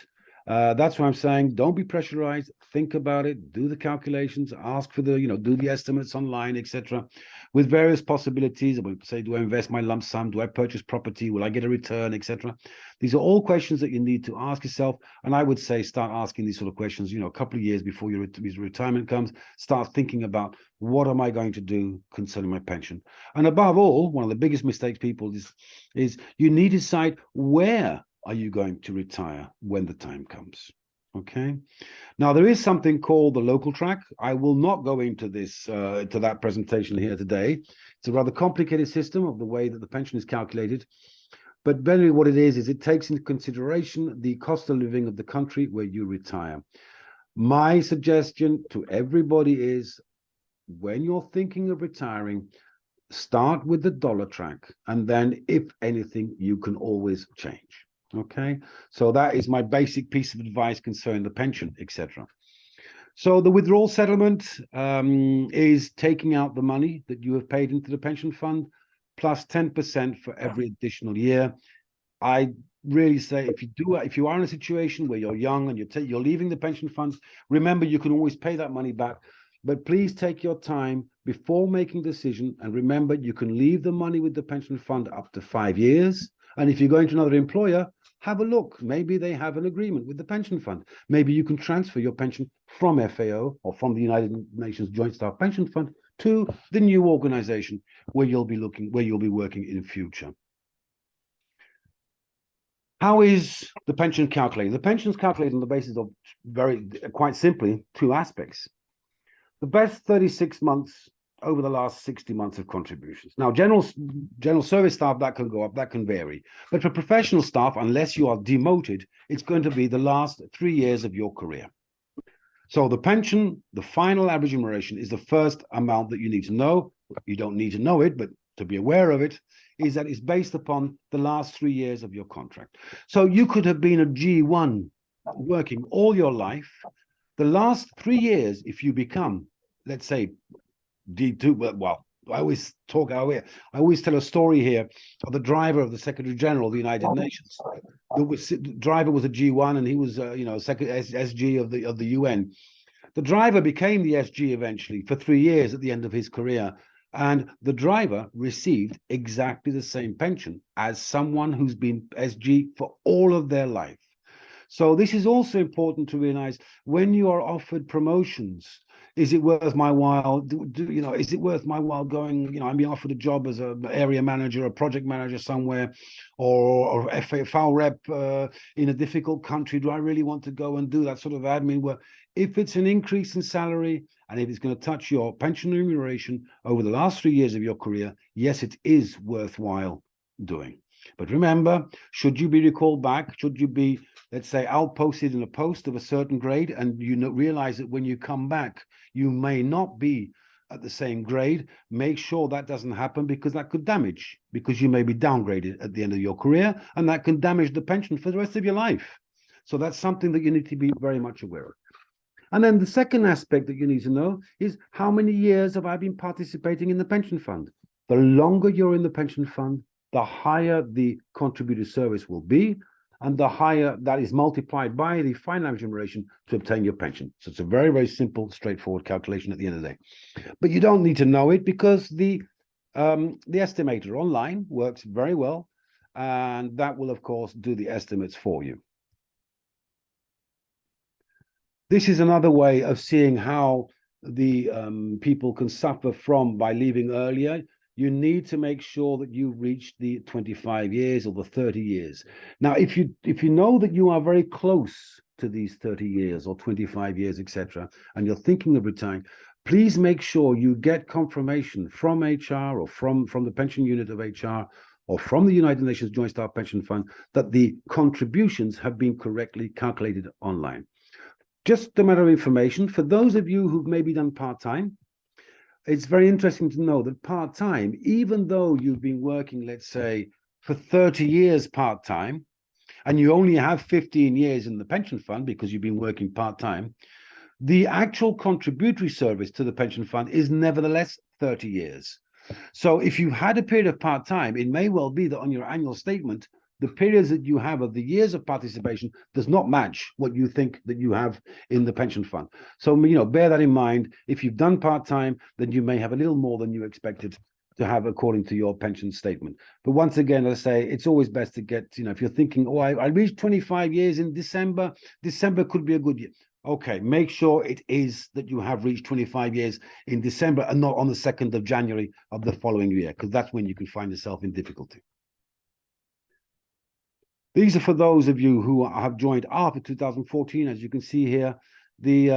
That's why I'm saying don't be pressurized. Think about it. Do the calculations. Ask for do the estimates online, etc. With various possibilities. Say, do I invest my lump sum? Do I purchase property? Will I get a return, etc. These are all questions that you need to ask yourself. And I would say start asking these sort of questions, a couple of years before your retirement comes. Start thinking about, what am I going to do concerning my pension? And above all, one of the biggest mistakes people is you need to decide, where are you going to retire when the time comes? Okay. Now, there is something called the local track. I will not go into this, to that presentation here today. It's a rather complicated system of the way that the pension is calculated. But generally what it is it takes into consideration the cost of living of the country where you retire. My suggestion to everybody is, when you're thinking of retiring, start with the dollar track, and then if anything, you can always change. Okay, so that is my basic piece of advice concerning the pension, etc. So the withdrawal settlement is taking out the money that you have paid into the pension fund plus 10% for every additional year. I really say, if you are in a situation where you're young and you're leaving the pension fund, remember you can always pay that money back. But please take your time before making a decision, and remember you can leave the money with the pension fund up to 5 years. And if you're going to another employer, have a look. Maybe they have an agreement with the pension fund. Maybe you can transfer your pension from FAO or from the United Nations Joint Staff Pension Fund to the new organization where you'll be working in future. How is the pension calculated? The pension is calculated on the basis of quite simply 2 aspects. The best 36 months over the last 60 months of contributions. Now, general service staff, that can go up, that can vary. But for professional staff, unless you are demoted, it's going to be the last 3 years of your career. So the pension, the final average remuneration, is the first amount that you need to know. You don't need to know it, but to be aware of it, is that it's based upon the last 3 years of your contract. So you could have been a G1 working all your life. The last 3 years, if you become, let's say, D2, well, I always tell a story here of the driver of the Secretary General of the United Nations. The driver was a G1, and he was, SG of the UN. The driver became the SG eventually for 3 years at the end of his career, and the driver received exactly the same pension as someone who's been SG for all of their life. So this is also important to realize when you are offered promotions. Is it worth my while? Is it worth my while going? I'm being offered a job as an area manager, a project manager somewhere, or FAO rep in a difficult country. Do I really want to go and do that sort of admin work? If it's an increase in salary and if it's going to touch your pension remuneration over the last 3 years of your career, yes, it is worthwhile doing. But remember, should you be recalled back, should you be, let's say, outposted in a post of a certain grade, and realize that when you come back, you may not be at the same grade, make sure that doesn't happen, because that could damage, because you may be downgraded at the end of your career, and that can damage the pension for the rest of your life. So that's something that you need to be very much aware of. And then the second aspect that you need to know is, how many years have I been participating in the pension fund? The longer you're in the pension fund, the higher the contributed service will be, and the higher that is multiplied by the final average remuneration to obtain your pension. So it's a very, very simple, straightforward calculation at the end of the day. But you don't need to know it, because the estimator online works very well, and that will, of course, do the estimates for you. This is another way of seeing how the people can suffer by leaving earlier. You need to make sure that you reach the 25 years or the 30 years. Now, if you know that you are very close to these 30 years or 25 years, etc., and you're thinking of retiring, please make sure you get confirmation from HR or from the pension unit of HR or from the United Nations Joint Staff Pension Fund that the contributions have been correctly calculated online. Just a matter of information, for those of you who've maybe done part-time, it's very interesting to know that part-time, even though you've been working, let's say, for 30 years part-time, and you only have 15 years in the pension fund because you've been working part-time, the actual contributory service to the pension fund is nevertheless 30 years. So if you've had a period of part-time, it may well be that on your annual statement, the periods that you have of the years of participation does not match what you think that you have in the pension fund. So, bear that in mind. If you've done part-time, then you may have a little more than you expected to have according to your pension statement. But once again, as I say, it's always best to get, if you're thinking, oh, I reached 25 years in December could be a good year. Okay, make sure it is that you have reached 25 years in December and not on the 2nd of January of the following year, because that's when you can find yourself in difficulty. These are for those of you who have joined after 2014. As you can see here, the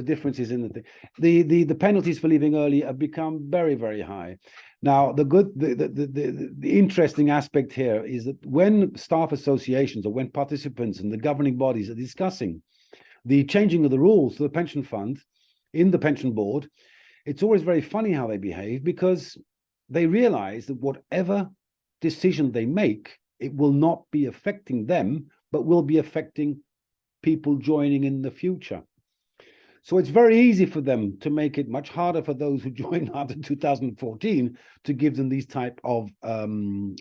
differences in the penalties for leaving early have become very, very high. Now, the interesting aspect here is that when staff associations or when participants and the governing bodies are discussing the changing of the rules to the pension fund in the pension board, it's always very funny how they behave, because they realize that whatever decision they make, it will not be affecting them, but will be affecting people joining in the future. So it's very easy for them to make it much harder for those who joined after 2014 to give them these type of,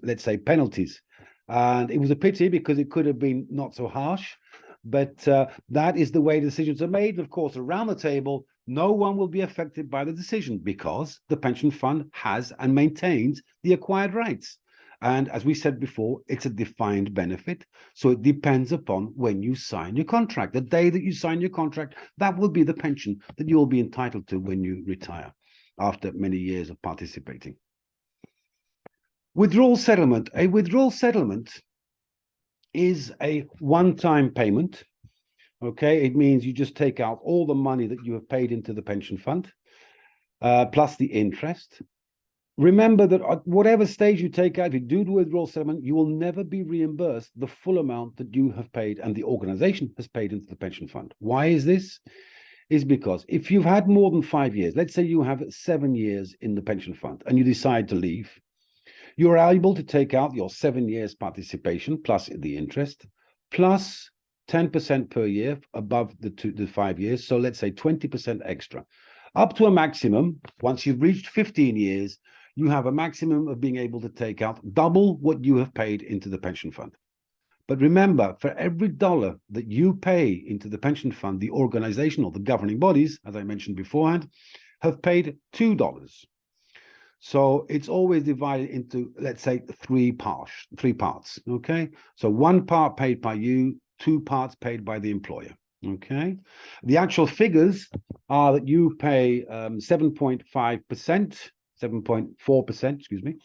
let's say, penalties. And it was a pity, because it could have been not so harsh, but that is the way decisions are made. Of course, around the table, no one will be affected by the decision, because the pension fund has and maintains the acquired rights. And as we said before, it's a defined benefit. So it depends upon when you sign your contract. The day that you sign your contract, that will be the pension that you will be entitled to when you retire after many years of participating. Withdrawal settlement. A withdrawal settlement is a one-time payment. Okay, it means you just take out all the money that you have paid into the pension fund, plus the interest. Remember that at whatever stage you take out, if you do the withdrawal settlement, you will never be reimbursed the full amount that you have paid and the organization has paid into the pension fund. Why is this? Is because if you've had more than 5 years, let's say you have 7 years in the pension fund and you decide to leave, you're able to take out your 7 years participation plus the interest, plus 10% per year above the 5 years. So let's say 20% extra, up to a maximum. Once you've reached 15 years, you have a maximum of being able to take out double what you have paid into the pension fund. But remember, for every dollar that you pay into the pension fund, the organization or the governing bodies, as I mentioned beforehand, have paid $2. So it's always divided into, let's say, three parts. Okay, so one part paid by you, 2 parts paid by the employer. Okay, the actual figures are that you pay 7.5%. 7.4%, excuse me,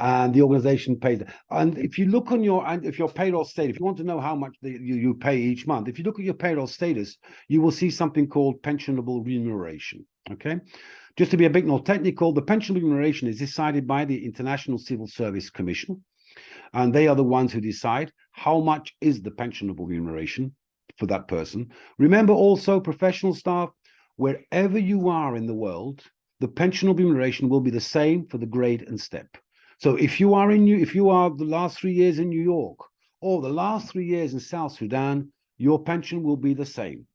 and the organization pays. And if you look on your payroll status, if you want to know how much you pay each month, if you look at your payroll status, you will see something called pensionable remuneration. Okay, just to be a bit more technical, the pension remuneration is decided by the International Civil Service Commission, and they are the ones who decide how much is the pensionable remuneration for that person. Remember also, professional staff, wherever you are in the world, the pensionable remuneration will be the same for the grade and step. So if you are the last 3 years in New York or the last 3 years in South Sudan, your pension will be the same.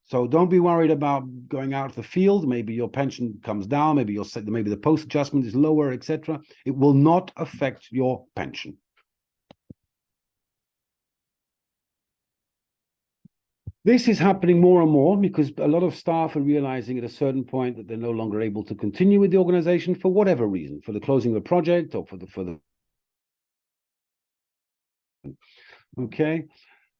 So don't be worried about going out of the field. Maybe your pension comes down, maybe the post adjustment is lower, etc. It will not affect your pension. This is happening more and more because a lot of staff are realizing at a certain point that they're no longer able to continue with the organization for whatever reason, for the closing of a project or for the okay.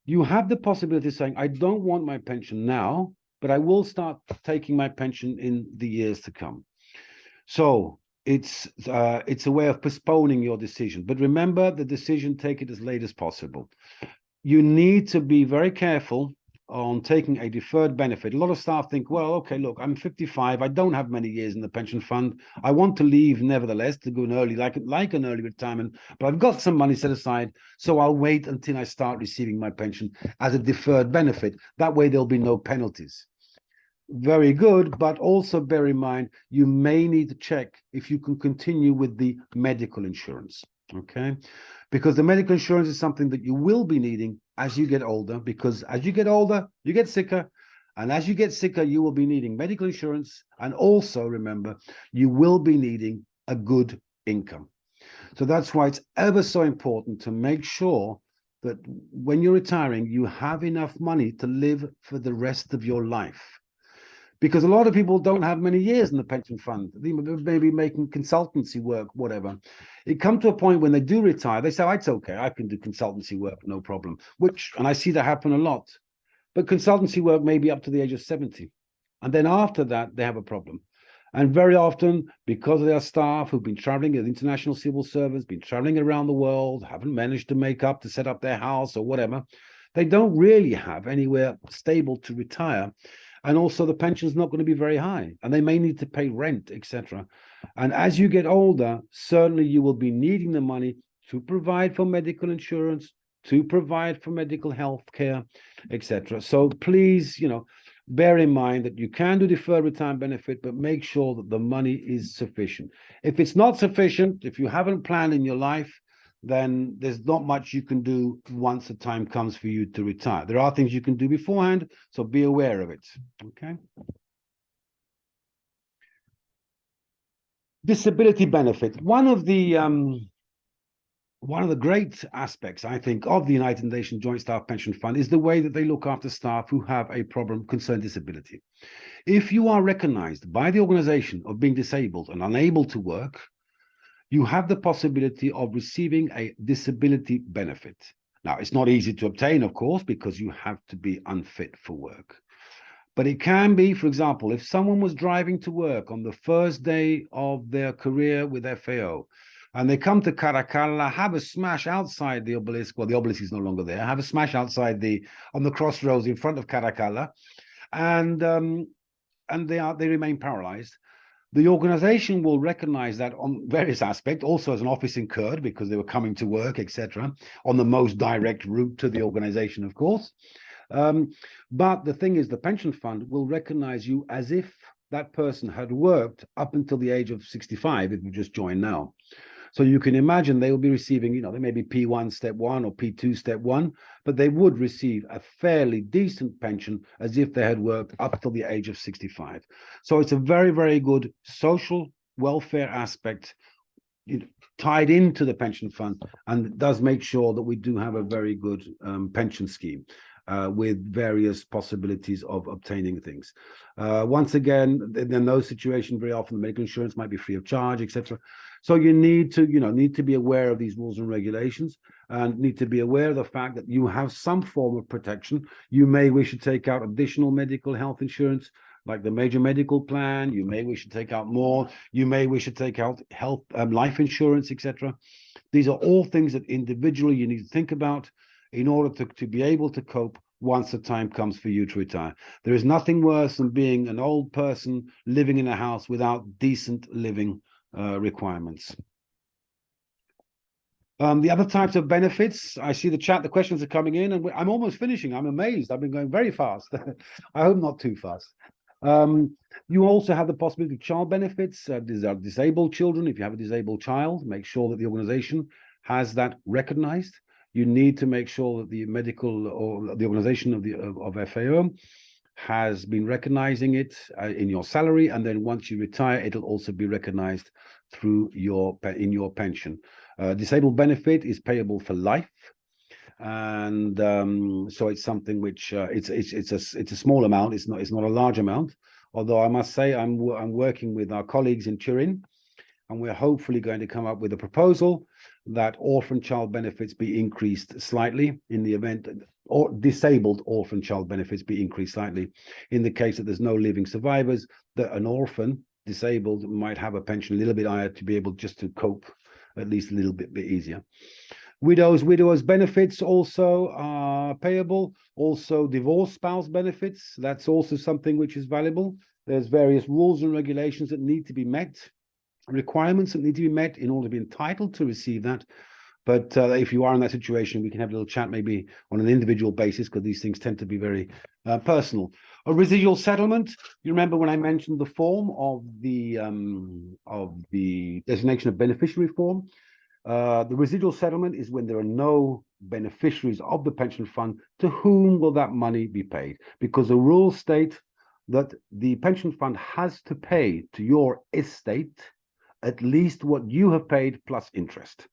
You have the possibility of saying, I don't want my pension now, but I will start taking my pension in the years to come. So it's a way of postponing your decision. But remember, the decision, take it as late as possible. You need to be very careful on taking a deferred benefit. A lot of staff think, well, okay, look, I'm 55. I don't have many years in the pension fund. I want to leave nevertheless to go an early, like an early retirement, but I've got some money set aside, so I'll wait until I start receiving my pension as a deferred benefit. That way there'll be no penalties. Very good, but also bear in mind, you may need to check if you can continue with the medical insurance, okay? Because the medical insurance is something that you will be needing as you get older, because as you get older, you get sicker, and as you get sicker, you will be needing medical insurance, and also remember, you will be needing a good income. So that's why it's ever so important to make sure that when you're retiring, you have enough money to live for the rest of your life. Because a lot of people don't have many years in the pension fund. They may be making consultancy work, whatever. It comes to a point when they do retire, they say, oh, it's okay, I can do consultancy work, no problem. And I see that happen a lot. But consultancy work may be up to the age of 70. And then after that, they have a problem. And very often, because of their staff who've been traveling as international civil servants, been traveling around the world, haven't managed to make up to set up their house or whatever, they don't really have anywhere stable to retire. And also the pension's not going to be very high, and they may need to pay rent, etc. And as you get older, certainly you will be needing the money to provide for medical insurance, to provide for medical health care, etc. So please, bear in mind that you can do deferred retirement benefit, but make sure that the money is sufficient. If it's not sufficient, if you haven't planned in your life, then there's not much you can do once the time comes for you to retire. There are things you can do beforehand, so be aware of it, okay? Disability benefit. One of the great aspects, I think, of the United Nations Joint Staff Pension Fund is the way that they look after staff who have a problem concerning disability. If you are recognized by the organization of being disabled and unable to work, you have the possibility of receiving a disability benefit. Now, it's not easy to obtain, of course, because you have to be unfit for work. But it can be, for example, if someone was driving to work on the first day of their career with FAO, and they come to Caracalla, have a smash outside the obelisk, well, the obelisk is no longer there, have a smash outside on the crossroads in front of Caracalla, and they remain paralyzed. The organization will recognize that on various aspects, also as an office incurred because they were coming to work, etc., on the most direct route to the organization, of course. But the thing is, the pension fund will recognize you as if that person had worked up until the age of 65, if you just joined now. So you can imagine they will be receiving, they may be P1 step 1 or P2 step 1, but they would receive a fairly decent pension as if they had worked up till the age of 65. So it's a very, very good social welfare aspect tied into the pension fund, and it does make sure that we do have a very good pension scheme. With various possibilities of obtaining things. Once again, in those situations, very often the medical insurance might be free of charge, etc. So you need to be aware of these rules and regulations, and need to be aware of the fact that you have some form of protection. You may wish to take out additional medical health insurance, like the major medical plan. You may wish to take out more. You may wish to take out health, life insurance, etc. These are all things that individually you need to think about in order to be able to cope once the time comes for you to retire. There is nothing worse than being an old person living in a house without decent living requirements. The other types of benefits, I see the questions are coming in, and I'm almost finishing. I'm amazed. I've been going very fast. I hope not too fast. You also have the possibility of child benefits. These are disabled children. If you have a disabled child, make sure that the organization has that recognized. You need to make sure that the medical or the organization of FAO has been recognizing it in your salary, and then once you retire, it'll also be recognized through in your pension. Disabled benefit is payable for life, and so it's something which it's a small amount. It's not a large amount. Although I must say I'm working with our colleagues in Turin, and we're hopefully going to come up with a proposal that orphan child benefits be increased slightly in the event, or disabled orphan child benefits be increased slightly in the case that there's no living survivors, that an orphan disabled might have a pension a little bit higher to be able just to cope at least a little bit easier. Widowers benefits also are payable. Also divorced spouse benefits, that's also something which is valuable. There's various rules and regulations that need to be met, requirements that need to be met in order to be entitled to receive that. But if you are in that situation, we can have a little chat maybe on an individual basis, because these things tend to be very personal. A residual settlement. You remember when I mentioned the form of the designation of beneficiary form? The residual settlement is when there are no beneficiaries of the pension fund. To whom will that money be paid? Because the rules state that the pension fund has to pay to your estate at least what you have paid plus interest.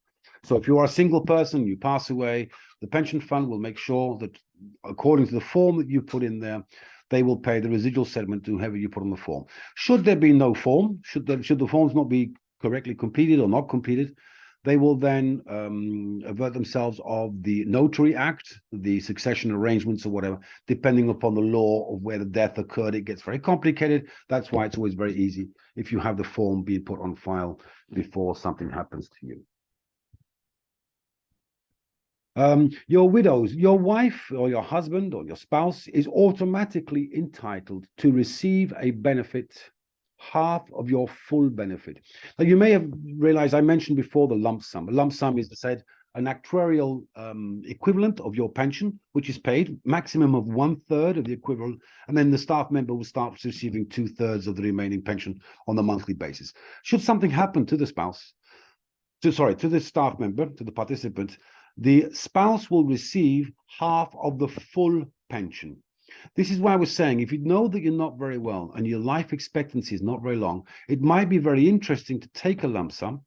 So if you are a single person, you pass away, the pension fund will make sure that according to the form that you put in there, they will pay the residual settlement to whoever you put on the form. Should there be no form, should the forms not be correctly completed or not completed, they will then avert themselves of the Notary Act, the succession arrangements or whatever, depending upon the law of where the death occurred. It gets very complicated. That's why it's always very easy if you have the form being put on file before something happens to you. Your widows, your wife or your husband or your spouse is automatically entitled to receive a benefit, half of your full benefit. Now, you may have realized I mentioned before the lump sum. A lump sum is said an actuarial equivalent of your pension, which is paid maximum of 1/3 of the equivalent, and then the staff member will start receiving 2/3 of the remaining pension on a monthly basis. Should something happen to the spouse, to the staff member, to the participant, the spouse will receive half of the full pension. This is why I was saying, if you know that you're not very well and your life expectancy is not very long, it might be very interesting to take a lump sum.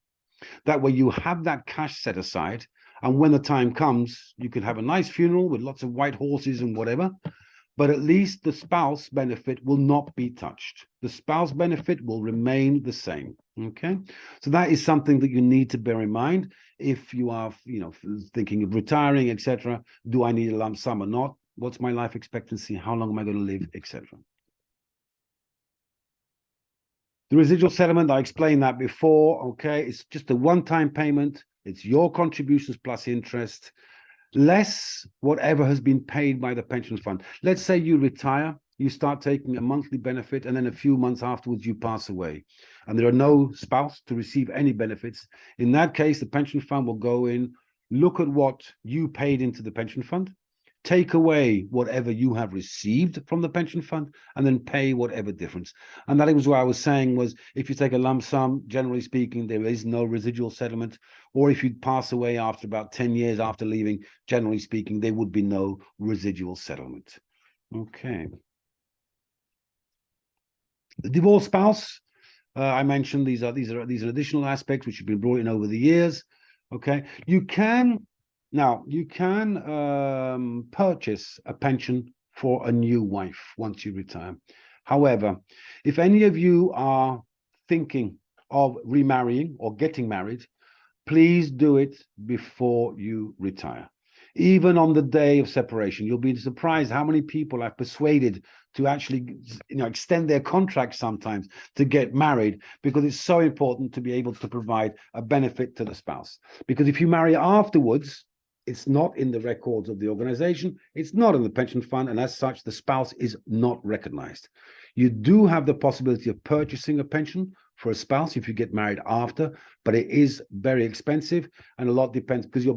That way you have that cash set aside, and when the time comes, you can have a nice funeral with lots of white horses and whatever, but at least the spouse benefit will not be touched. The spouse benefit will remain the same. Okay, so that is something that you need to bear in mind if you are, thinking of retiring, etc. Do I need a lump sum or not? What's my life expectancy? How long am I going to live, etc. The residual settlement, I explained that before. Okay, it's just a one-time payment. It's your contributions plus interest, less whatever has been paid by the pension fund. Let's say you retire, you start taking a monthly benefit, and then a few months afterwards you pass away, and there are no spouse to receive any benefits. In that case, the pension fund will go in, look at what you paid into the pension fund, take away whatever you have received from the pension fund, and then pay whatever difference. And that was what I was saying was, if you take a lump sum, generally speaking, there is no residual settlement. Or if you pass away after about 10 years after leaving, generally speaking, there would be no residual settlement. Okay. The divorced spouse, I mentioned these are additional aspects which have been brought in over the years. Okay, you can purchase a pension for a new wife once you retire. However, if any of you are thinking of remarrying or getting married, please do it before you retire. Even on the day of separation, you'll be surprised how many people I've persuaded to actually, extend their contract sometimes to get married, because it's so important to be able to provide a benefit to the spouse. Because if you marry afterwards, it's not in the records of the organization, it's not in the pension fund, and as such, the spouse is not recognized. You do have the possibility of purchasing a pension for a spouse if you get married after, but it is very expensive, and a lot depends, because you're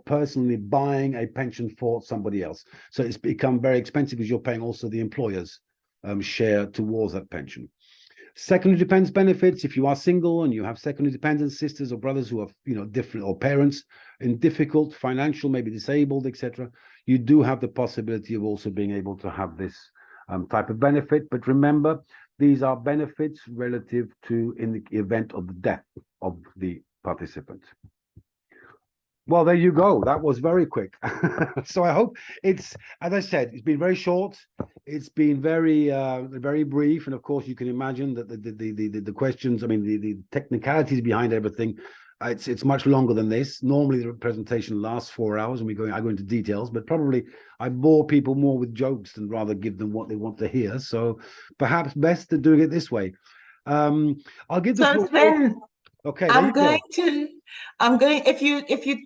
personally buying a pension for somebody else. So it's become very expensive because you're paying also the employer's share towards that pension. Secondary dependence benefits, if you are single and you have secondary dependent sisters or brothers who are different, or parents in difficult financial, maybe disabled, etc., you do have the possibility of also being able to have this type of benefit. But remember, these are benefits relative to in the event of the death of the participant. Well, there you go. That was very quick. So I hope it's, as I said, it's been very short. It's been very, very brief. And of course, you can imagine that the questions, the technicalities behind everything, it's much longer than this. Normally, the presentation lasts 4 hours, and I go into details. But probably I bore people more with jokes than rather give them what they want to hear. So perhaps best to doing it this way. I'll give the floor. Sven, Okay, I'm going, if you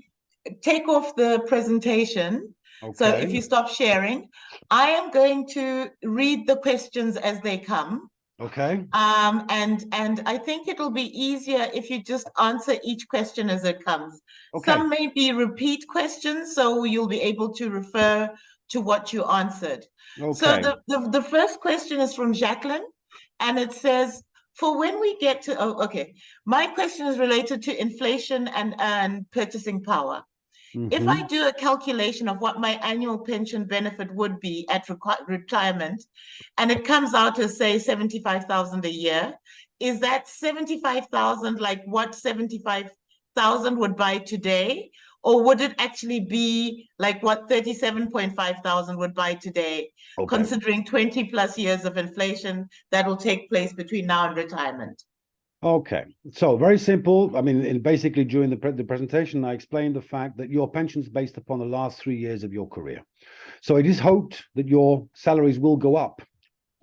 take off the presentation, okay. So if you stop sharing, I am going to read the questions as they come. Okay. And I think it'll be easier if you just answer each question as it comes. Okay. Some may be repeat questions, so you'll be able to refer to what you answered. Okay. So the first question is from Jacqueline, and it says, for when we get to, my question is related to inflation and purchasing power. Mm-hmm. If I do a calculation of what my annual pension benefit would be at retirement, and it comes out to say 75,000 a year, is that 75,000 like what 75,000 would buy today? Or would it actually be like what 37.5 thousand would buy today, considering 20 plus years of inflation that will take place between now and retirement? Okay, so very simple. Basically during the presentation, I explained the fact that your pension is based upon the last 3 years of your career. So it is hoped that your salaries will go up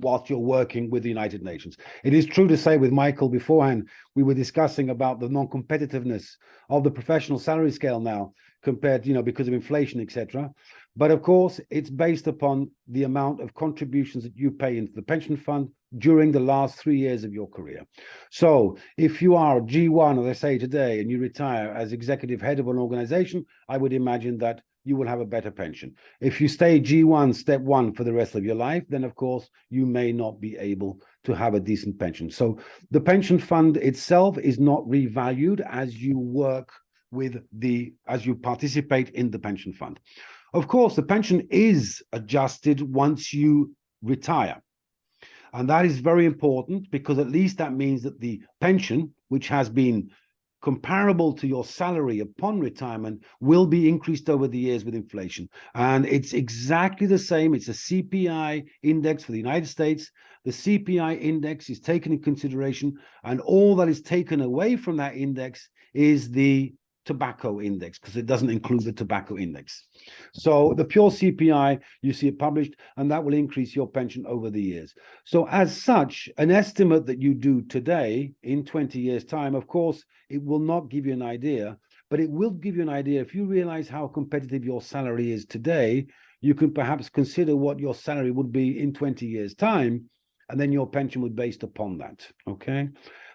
whilst you're working with the United Nations. It is true to say, with Michael beforehand, we were discussing about the non-competitiveness of the professional salary scale now compared, because of inflation, etc. But of course, it's based upon the amount of contributions that you pay into the pension fund during the last 3 years of your career. So if you are G1, as I say today, and you retire as executive head of an organization, I would imagine that you will have a better pension. If you stay G1 step 1 for the rest of your life, then of course you may not be able to have a decent pension. So the pension fund itself is not revalued as you work as you participate in the pension fund. Of course, the pension is adjusted once you retire. And that is very important, because at least that means that the pension, which has been comparable to your salary upon retirement, will be increased over the years with inflation. And it's exactly the same. It's a CPI index for the United States. The CPI index is taken in consideration, and all that is taken away from that index is the tobacco index, because it doesn't include the tobacco index. So the pure CPI, you see it published, and that will increase your pension over the years. So as such, an estimate that you do today in 20 years' time, of course, it will not give you an idea, but it will give you an idea. If you realize how competitive your salary is today, you can perhaps consider what your salary would be in 20 years' time, and then your pension would be based upon that, okay?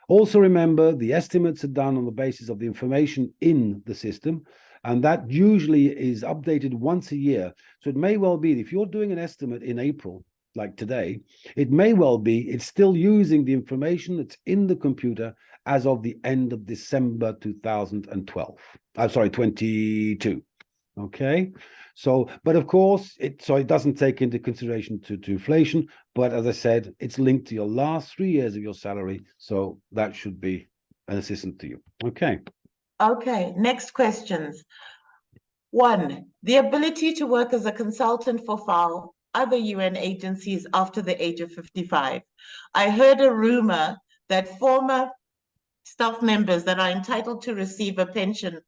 Also remember, the estimates are done on the basis of the information in the system, and that usually is updated once a year. So it may well be, if you're doing an estimate in April, like today, it may well be it's still using the information that's in the computer as of the end of December 2012. I'm sorry, 22. Okay, so, but of course, it doesn't take into consideration to inflation, but as I said, it's linked to your last 3 years of your salary, so that should be an assistance to you. Okay. Okay, next questions. 1, the ability to work as a consultant for FAO, other UN agencies after the age of 55. I heard a rumor that former staff members that are entitled to receive a pension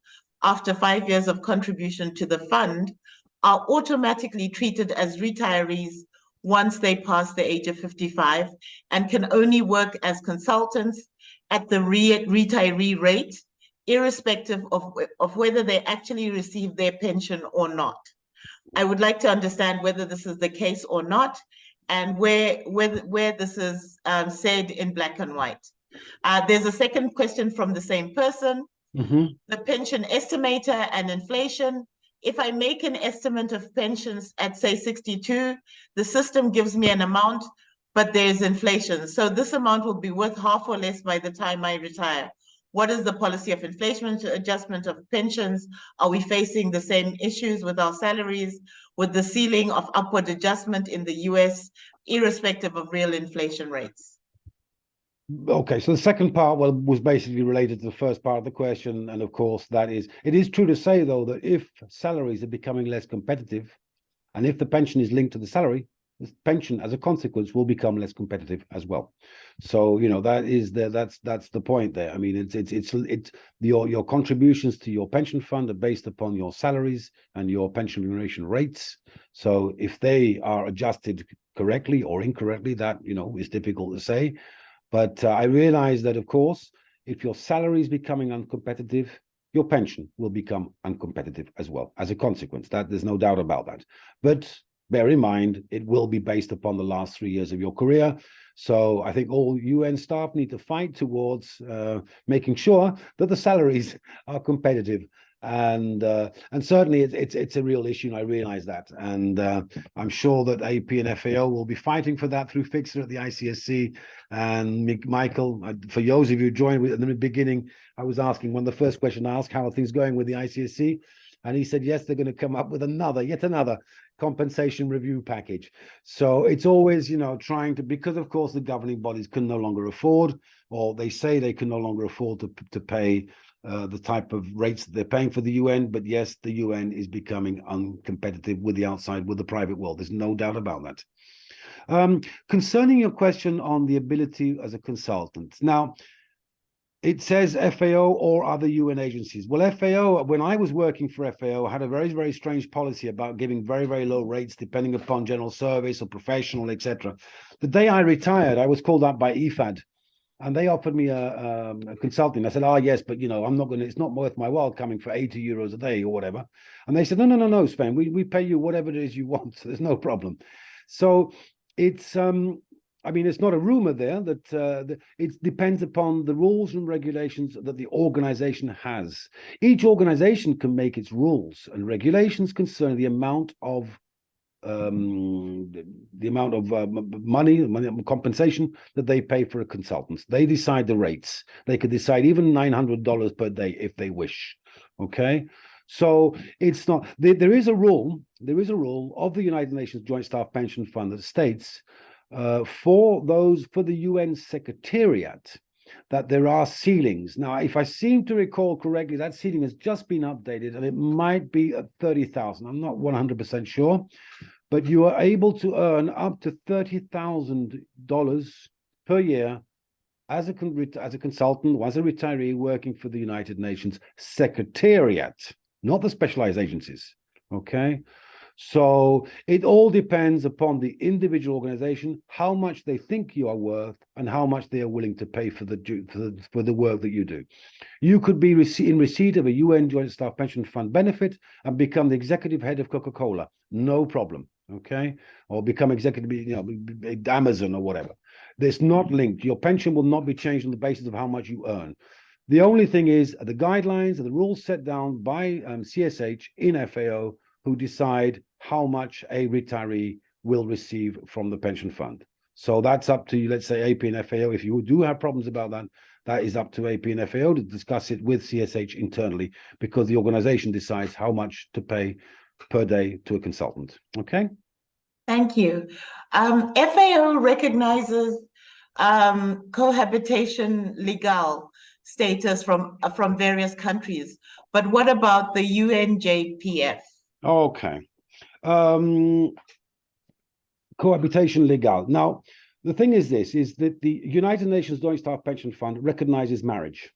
after 5 years of contribution to the fund are automatically treated as retirees once they pass the age of 55 and can only work as consultants at the retiree rate, irrespective of whether they actually receive their pension or not. I would like to understand whether this is the case or not, and where this is said in black and white. There's a second question from the same person. The pension estimator and inflation. If I make an estimate of pensions at, say, 62, the system gives me an amount, but there's inflation. So this amount will be worth half or less by the time I retire. What is the policy of inflation adjustment of pensions? Are we facing the same issues with our salaries, with the ceiling of upward adjustment in the US, irrespective of real inflation rates? Okay, so the second part was basically related to the first part of the question, and of course it is true to say, though, that if salaries are becoming less competitive, and if the pension is linked to the salary, the pension as a consequence will become less competitive as well. So that's the point there. I mean, it's your contributions to your pension fund are based upon your salaries and your pension remuneration rates. So if they are adjusted correctly or incorrectly, that is difficult to say. But I realize that, of course, if your salary is becoming uncompetitive, your pension will become uncompetitive as well as a consequence. That there's no doubt about that. But bear in mind, it will be based upon the last 3 years of your career. So I think all UN staff need to fight towards making sure that the salaries are competitive. And certainly it's a real issue, and I realize that. And I'm sure that AP-in-FAO will be fighting for that through Fixer at the ICSC. And Michael, for those of you who joined at the beginning, I was asking, one of the first questions I asked, how are things going with the ICSC? And he said, yes, they're going to come up with yet another compensation review package. So it's always, trying to, because of course the governing bodies can no longer afford, or they say they can no longer afford to pay the type of rates that they're paying for the UN. But yes, the UN is becoming uncompetitive with the private world. There's no doubt about that. Concerning your question on the ability as a consultant. Now, It says FAO or other UN agencies. Well, FAO, when I was working for FAO, had a very, very strange policy about giving very, very low rates depending upon general service or professional, etc. The day I retired, I was called up by IFAD, and they offered me a consulting. I said, "Oh yes, but I'm not going to. It's not worth my while coming for 80 euros a day or whatever." And they said, "No, Sven. We pay you whatever it is you want. So there's no problem." So it's I mean, it's not a rumor there that it depends upon the rules and regulations that the organization has. Each organization can make its rules and regulations concerning the amount of money compensation that they pay for a consultant. They decide the rates. They could decide even $900 per day if they wish. Okay. So it's not there is a rule of the United Nations Joint Staff Pension Fund that states for the UN Secretariat that there are ceilings. Now, if I seem to recall correctly, that ceiling has just been updated and it might be at 30,000. I'm not 100% sure, but you are able to earn up to $30,000 per year as a consultant or as a retiree working for the United Nations Secretariat, not the specialized agencies. Okay. So it all depends upon the individual organization, how much they think you are worth and how much they are willing to pay for the work that you do. You could be in receipt of a UN Joint Staff Pension Fund benefit and become the executive head of Coca-Cola. No problem. Okay. Or become executive, Amazon or whatever. It's not linked. Your pension will not be changed on the basis of how much you earn. The only thing is the guidelines and the rules set down by CSH in FAO, who decide how much a retiree will receive from the pension fund. So that's up to, let's say, AP-in-FAO. If you do have problems about that, that is up to AP-in-FAO to discuss it with CSH internally, because the organization decides how much to pay per day to a consultant. Okay? Thank you. FAO recognizes cohabitation legal status from various countries, but what about the UNJPF? Okay. Cohabitation legal. Now, the thing is that the United Nations Joint Staff Pension Fund recognizes marriage.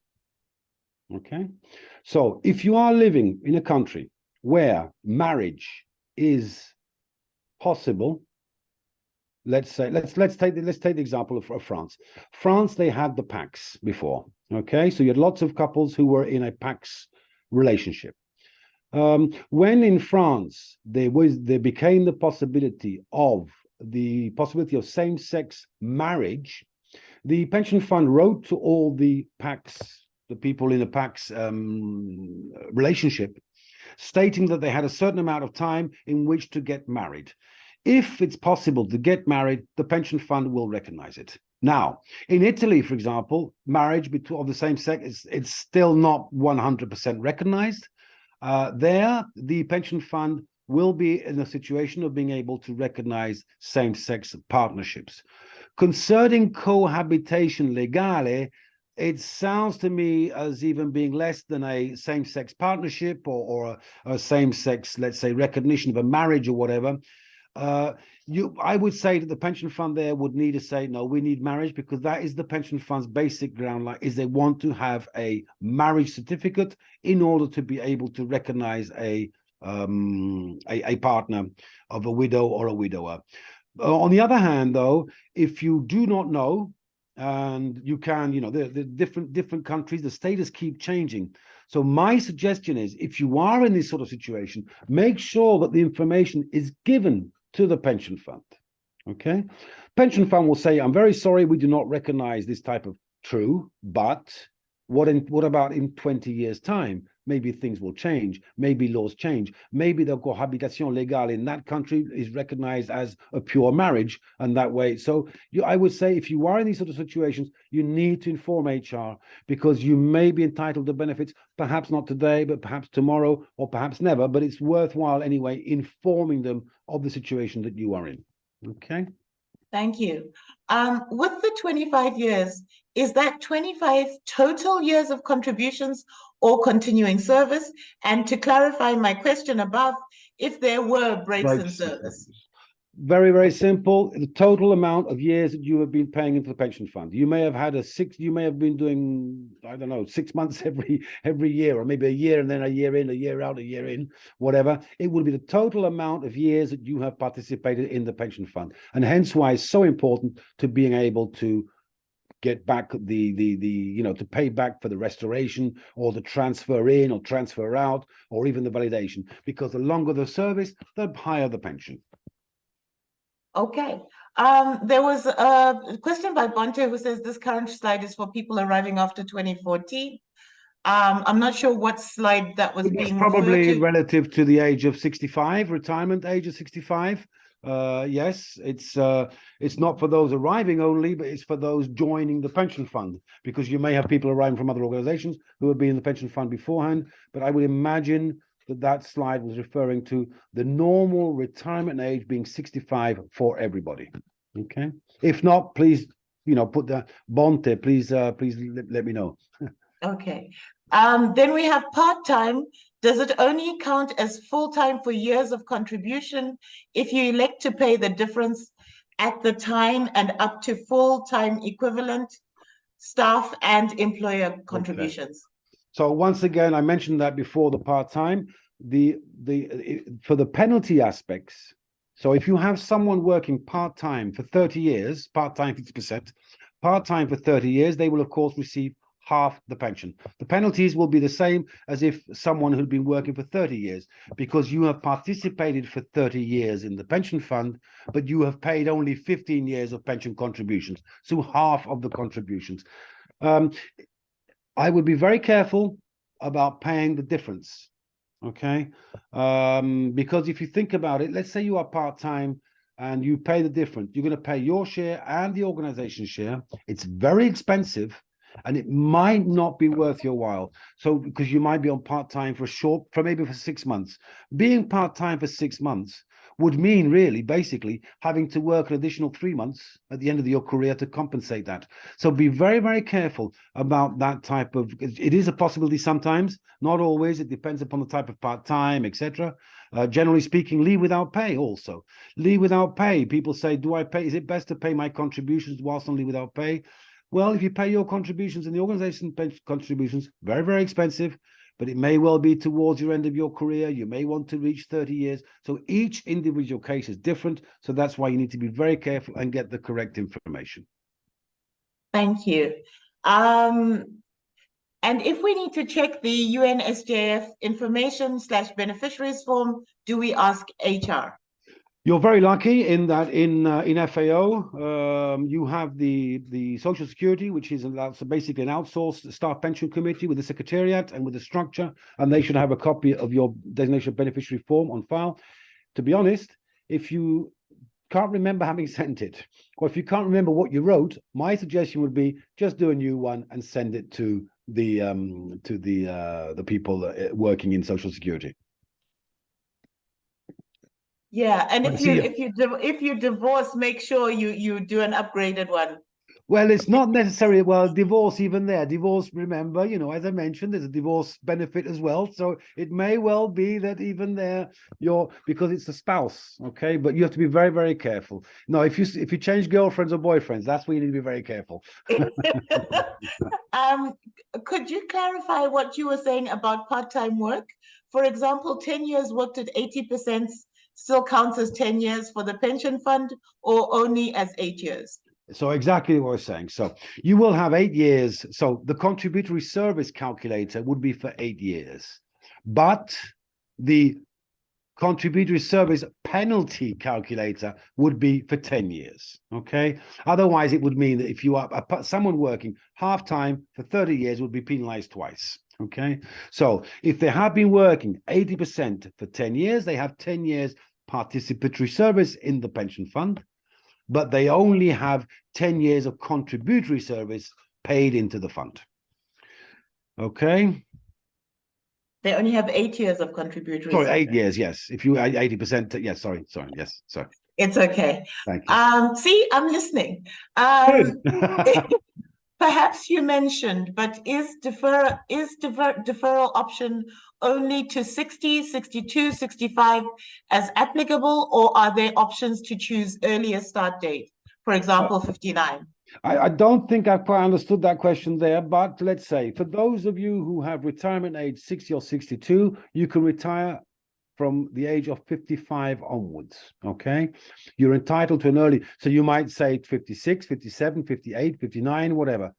Okay. So if you are living in a country where marriage is possible, let's take the example of France. France, they had the Pax before. Okay. So you had lots of couples who were in a Pax relationship. When in France there became the possibility of same-sex marriage, the pension fund wrote to all the Pax, the people in a Pax relationship, stating that they had a certain amount of time in which to get married. If it's possible to get married, the pension fund will recognize it. Now, in Italy, for example, marriage of the same sex it's still not 100% recognized. There, the pension fund will be in a situation of being able to recognize same-sex partnerships. Concerning cohabitation legale, it sounds to me as even being less than a same-sex partnership or a same-sex, let's say, recognition of a marriage or whatever. I would say that the pension fund there would need to say, no, we need marriage, because that is the pension fund's basic ground line, is they want to have a marriage certificate in order to be able to recognize a partner of a widow or a widower. On the other hand, though, if you do not know, and you can, the different countries, the status keep changing. So my suggestion is, if you are in this sort of situation, make sure that the information is given to the pension fund. Okay. Pension fund will say, I'm very sorry, we do not recognize this type of true, but what about in 20 years' time? Maybe things will change. Maybe laws change. Maybe the cohabitation legal in that country is recognized as a pure marriage, and that way. So I would say, if you are in these sort of situations, you need to inform HR, because you may be entitled to benefits, perhaps not today, but perhaps tomorrow, or perhaps never. But it's worthwhile anyway informing them of the situation that you are in. Okay. Thank you. With the 25 years, is that 25 total years of contributions or continuing service? And to clarify my question above, if there were breaks in service. very, very simple. The total amount of years that you have been paying into the pension fund. You may have had you may have been doing, I don't know, 6 months every year, or maybe a year and then a year in, a year out, a year in, whatever. It will be the total amount of years that you have participated in the pension fund. And hence why it's so important to being able to get back to pay back for the restoration or the transfer in or transfer out or even the validation, because the longer the service, the higher the pension. Okay. There was a question by Bonte who says this current slide is for people arriving after 2014. I'm not sure what slide that was being probably referred to. relative to the age of 65, retirement age of 65. Yes, it's not for those arriving only, but it's for those joining the pension fund, because you may have people arriving from other organizations who have been in the pension fund beforehand. But I would imagine that slide was referring to the normal retirement age being 65 for everybody. Okay. If not, please, put the Bonte, please let me know. Okay. Then we have part-time. Does it only count as full-time for years of contribution if you elect to pay the difference at the time and up to full-time equivalent staff and employer contributions? So once again, I mentioned that before, the part-time, for the penalty aspects. So if you have someone working part-time for 30 years, part-time 50%, part-time for 30 years, they will of course receive half the pension. The penalties will be the same as if someone who'd been working for 30 years, because you have participated for 30 years in the pension fund, but you have paid only 15 years of pension contributions, so half of the contributions. I would be very careful about paying the difference, okay? Because if you think about it, let's say you are part-time and you pay the difference. You're going to pay your share and the organization share. It's very expensive, and it might not be worth your while. So because you might be on part-time for maybe for 6 months. Being part-time for 6 months would mean really basically having to work an additional 3 months at the end of your career to compensate that. So be very, very careful about that type of, it is a possibility sometimes, not always. It depends upon the type of part-time, etc. Generally speaking, leave without pay also. Leave without pay. People say, do I pay? Is it best to pay my contributions whilst on leave without pay? Well, if you pay your contributions and the organization contributions, very, very expensive, but it may well be towards your end of your career. You may want to reach 30 years. So each individual case is different. So that's why you need to be very careful and get the correct information. Thank you. And if we need to check the UNSJF information/beneficiaries form, do we ask HR? You're very lucky in that in FAO, you have the Social Security, which is basically an outsourced staff pension committee with the secretariat and with the structure, and they should have a copy of your designation beneficiary form on file. To be honest, if you can't remember having sent it, or if you can't remember what you wrote, my suggestion would be just do a new one and send it to the people working in Social Security. Yeah, and if you divorce, make sure you do an upgraded one. Well, it's not necessarily, divorce even there. Divorce, remember, as I mentioned, there's a divorce benefit as well. So it may well be that even there, because it's a spouse, okay? But you have to be very, very careful. No, if you change girlfriends or boyfriends, that's where you need to be very careful. Could you clarify what you were saying about part-time work? For example, 10 years worked at 80% still counts as 10 years for the pension fund, or only as 8 years? So exactly what I was saying. So you will have 8 years. So the contributory service calculator would be for 8 years, but the contributory service penalty calculator would be for 10 years. Okay. Otherwise, it would mean that if you are someone working half-time for 30 years would be penalized twice. Okay. So if they have been working 80% for 10 years, they have 10 years participatory service in the pension fund, but they only have 10 years of contributory service paid into the fund. Okay. They only have 8 years of contributory Sorry, service. 8 years, yes. If you 80%, yes, sorry, yes, sorry. It's okay. Thank you. See, I'm listening. Perhaps you mentioned, but is deferral option only to 60, 62, 65 as applicable, or are there options to choose earlier start date? For example, 59. I don't think I've quite understood that question there, but let's say for those of you who have retirement age 60 or 62, you can retire from the age of 55 onwards, okay? You're entitled to an early, so you might say 56, 57, 58, 59, whatever.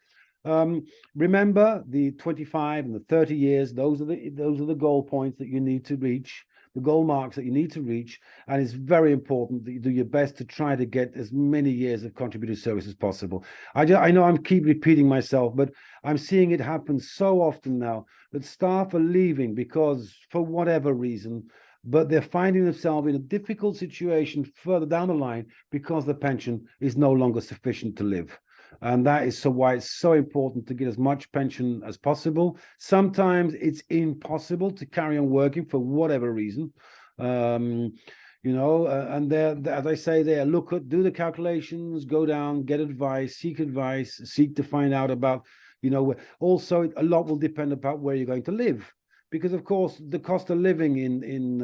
Remember the 25 and the 30 years, those are the goal points that you need to reach, the goal marks that you need to reach, and it's very important that you do your best to try to get as many years of contributed service as possible. I know I keep repeating myself, but I'm seeing it happen so often now that staff are leaving because for whatever reason, but they're finding themselves in a difficult situation further down the line because the pension is no longer sufficient to live. And that is why it's so important to get as much pension as possible. Sometimes it's impossible to carry on working for whatever reason. And as I say there, do the calculations, go down, get advice, seek to find out about, also a lot will depend about where you're going to live. Because of course the cost of living in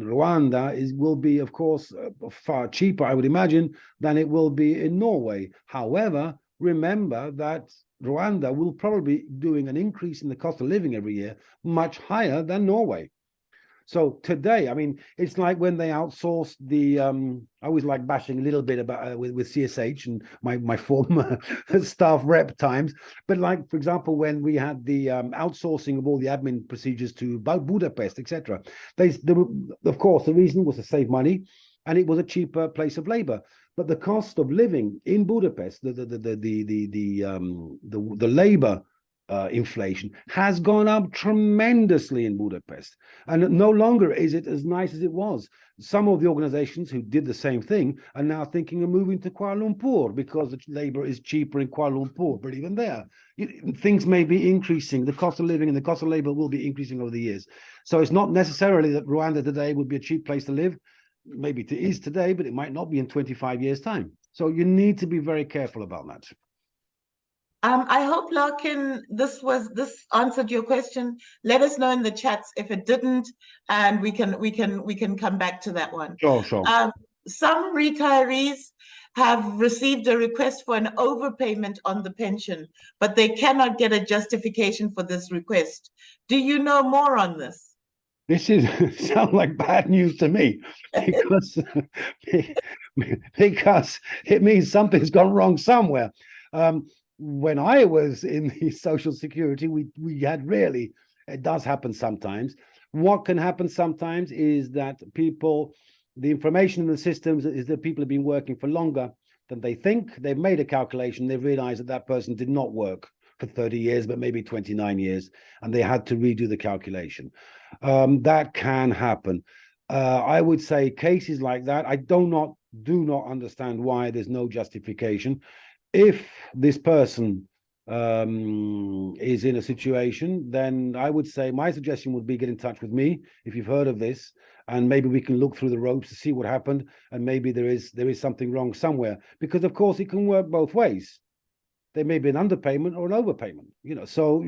Rwanda will be of course far cheaper, I would imagine, than it will be in Norway. However, remember that Rwanda will probably be doing an increase in the cost of living every year much higher than Norway. So today, I mean, it's like when they outsourced the, I always like bashing a little bit about with CSH and my former staff rep times. But like, for example, when we had the outsourcing of all the admin procedures to Budapest, etc. Of course, the reason was to save money, and it was a cheaper place of labor. But the cost of living in Budapest, the labor inflation has gone up tremendously in Budapest, and no longer is it as nice as it was. Some of the organizations who did the same thing are now thinking of moving to Kuala Lumpur because the labor is cheaper in Kuala Lumpur. But even there, things may be increasing. The cost of living and the cost of labor will be increasing over the years. So it's not necessarily that Rwanda today would be a cheap place to live. Maybe it is today, but it might not be in 25 years' time. So you need to be very careful about that. I hope, Larkin, this answered your question. Let us know in the chats if it didn't, and we can come back to that one. Sure. Some retirees have received a request for an overpayment on the pension, but they cannot get a justification for this request. Do you know more on this? This sounds like bad news to me, because it means something's gone wrong somewhere. When I was in the Social Security, we had rarely, it does happen sometimes. What can happen sometimes is that the information in the systems is that people have been working for longer than they think. They've made a calculation, they've realized that person did not work for 30 years, but maybe 29 years, and they had to redo the calculation. That can happen. I would say cases like that, I do not understand why there's no justification. If this person is in a situation, then I would say my suggestion would be get in touch with me if you've heard of this, and maybe we can look through the ropes to see what happened, and maybe there is something wrong somewhere, because of course it can work both ways. There may be an underpayment or an overpayment, so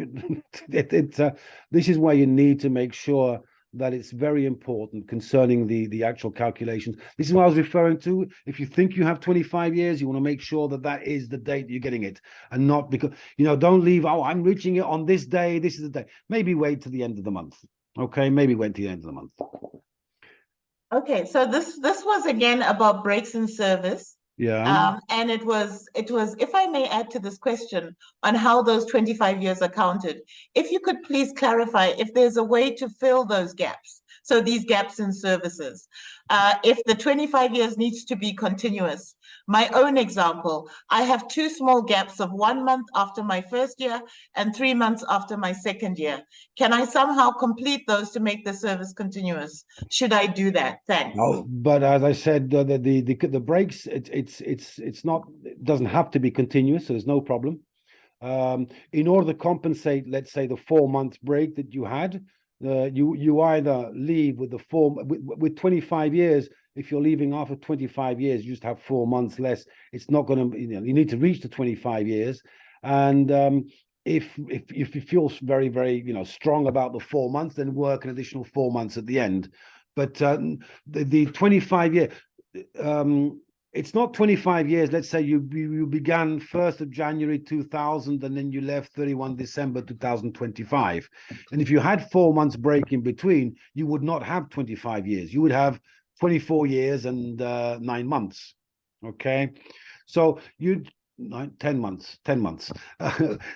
this is why you need to make sure that it's very important concerning the actual calculations. This is what I was referring to. If you think you have 25 years, you want to make sure that is the date you're getting it, and not because, don't leave, I'm reaching it on this day, this is the day. Maybe wait to the end of the month. Okay, maybe wait to the end of the month. Okay, so this was again about breaks in service. Yeah. And it was, if I may add to this question on how those 25 years are counted, if you could please clarify if there's a way to fill those gaps. So these gaps in services, if the 25 years needs to be continuous. My own example, I have 2 small gaps of 1 month after my first year and 3 months after my second year. Can I somehow complete those to make the service continuous? Should I do that? Thanks. No, but as I said, the breaks, it doesn't have to be continuous, so there's no problem. In order to compensate, let's say, the 4-month break that you had, you either leave with with 25 years. If you're leaving after 25 years, you just have 4 months less. It's not going to, you need to reach the 25 years. And if you feel very, very, strong about the 4 months, then work an additional 4 months at the end. But the 25 year, it's not 25 years. Let's say you began 1st of January 2000, and then you left 31 December 2025. And if you had 4 months break in between, you would not have 25 years. You would have 24 years and 9 months. Okay, so 10 months.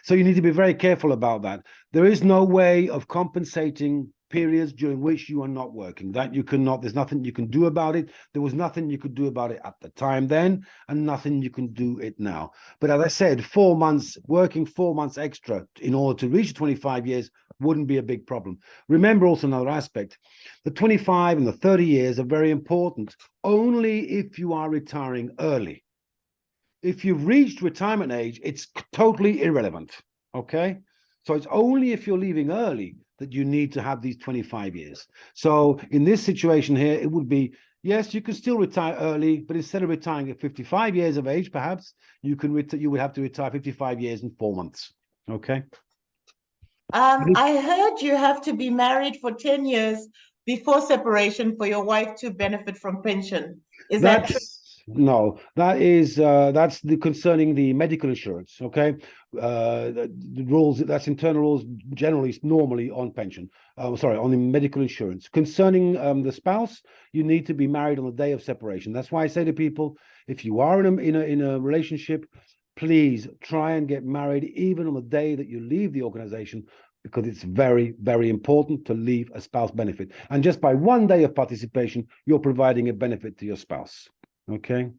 So you need to be very careful about that. There is no way of compensating periods during which you are not working. That you cannot. There's nothing you can do about it. There was nothing you could do about it at the time then, and nothing you can do it now. But as I said, 4 months, working 4 months extra in order to reach 25 years wouldn't be a big problem. Remember also another aspect, the 25 and the 30 years are very important only if you are retiring early. If you've reached retirement age, it's totally irrelevant, okay? So it's only if you're leaving early that you need to have these 25 years. So in this situation here, it would be, yes, you can still retire early, but instead of retiring at 55 years of age, perhaps, you would have to retire 55 years and 4 months, okay? I heard you have to be married for 10 years before separation for your wife to benefit from pension. Is that true? No, that's concerning the medical insurance. Okay, the rules, that's internal rules generally normally on pension. Sorry, on the medical insurance. Concerning the spouse, you need to be married on the day of separation. That's why I say to people, if you are in a relationship, please try and get married even on the day that you leave the organization, because it's very, very important to leave a spouse benefit. And just by 1 day of participation, you're providing a benefit to your spouse. Okay.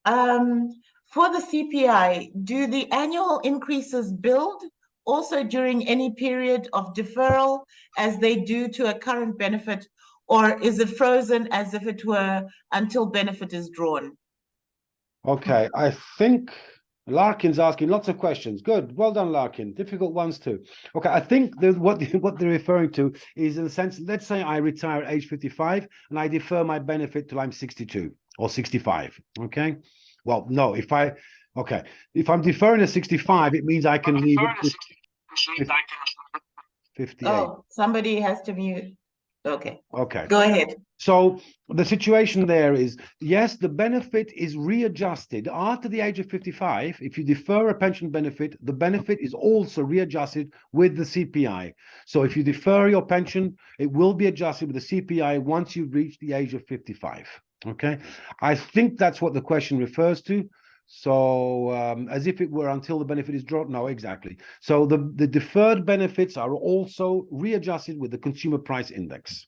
For the CPI, do the annual increases build also during any period of deferral as they do to a current benefit, or is it frozen as if it were until benefit is drawn? Okay, I think Larkin's asking lots of questions. Good, well done, Larkin. Difficult ones too. Okay, I think what they're referring to is, in a sense, let's say I retire at age 55 and I defer my benefit till I'm 62 or 65. Okay, well, no, if I'm deferring at 65, it means I can leave at 58. Oh, somebody has to mute. Okay. Okay. Go ahead. So the situation there is, yes, the benefit is readjusted after the age of 55. If you defer a pension benefit, the benefit is also readjusted with the CPI. So if you defer your pension, it will be adjusted with the CPI once you've reached the age of 55. Okay, I think that's what the question refers to. So as if it were until the benefit is dropped. No, exactly. So the deferred benefits are also readjusted with the consumer price index.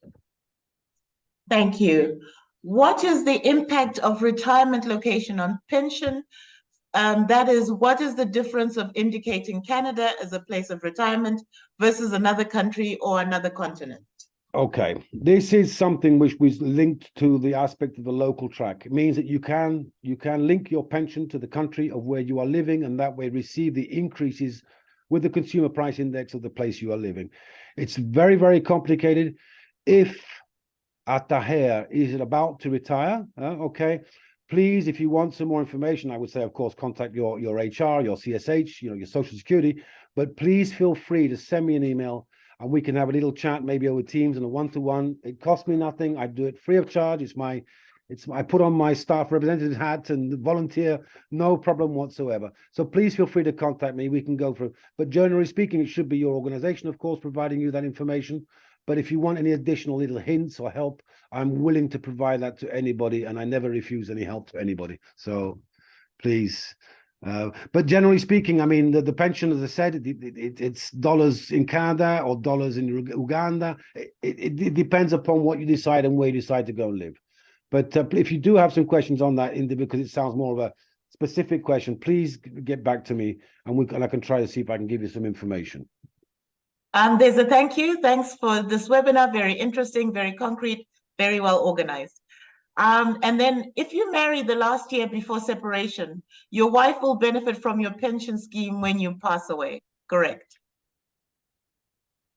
Thank you. What is the impact of retirement location on pension? That is, what is the difference of indicating Canada as a place of retirement versus another country or another continent? Okay, this is something which was linked to the aspect of the local track. It means that you can link your pension to the country of where you are living, and that way receive the increases with the consumer price index of the place you are living. It's very, very complicated. If Ataher is about to retire, okay, please, if you want some more information, I would say, of course, contact your HR, your CSH, your Social Security, but please feel free to send me an email and we can have a little chat, maybe over Teams and a one-to-one. It costs me nothing. I do it free of charge. I put on my staff representative hat and volunteer, no problem whatsoever. So please feel free to contact me. We can go through. But generally speaking, it should be your organization, of course, providing you that information. But if you want any additional little hints or help, I'm willing to provide that to anybody, and I never refuse any help to anybody. So please. But generally speaking, I mean, the pension, as I said, it's dollars in Canada or dollars in Uganda. It depends upon what you decide and where you decide to go and live. But if you do have some questions on that, because it sounds more of a specific question, please get back to me, and I can try to see if I can give you some information. There's a thank you. Thanks for this webinar. Very interesting, very concrete, very well organized. And then if you marry the last year before separation, your wife will benefit from your pension scheme when you pass away, correct?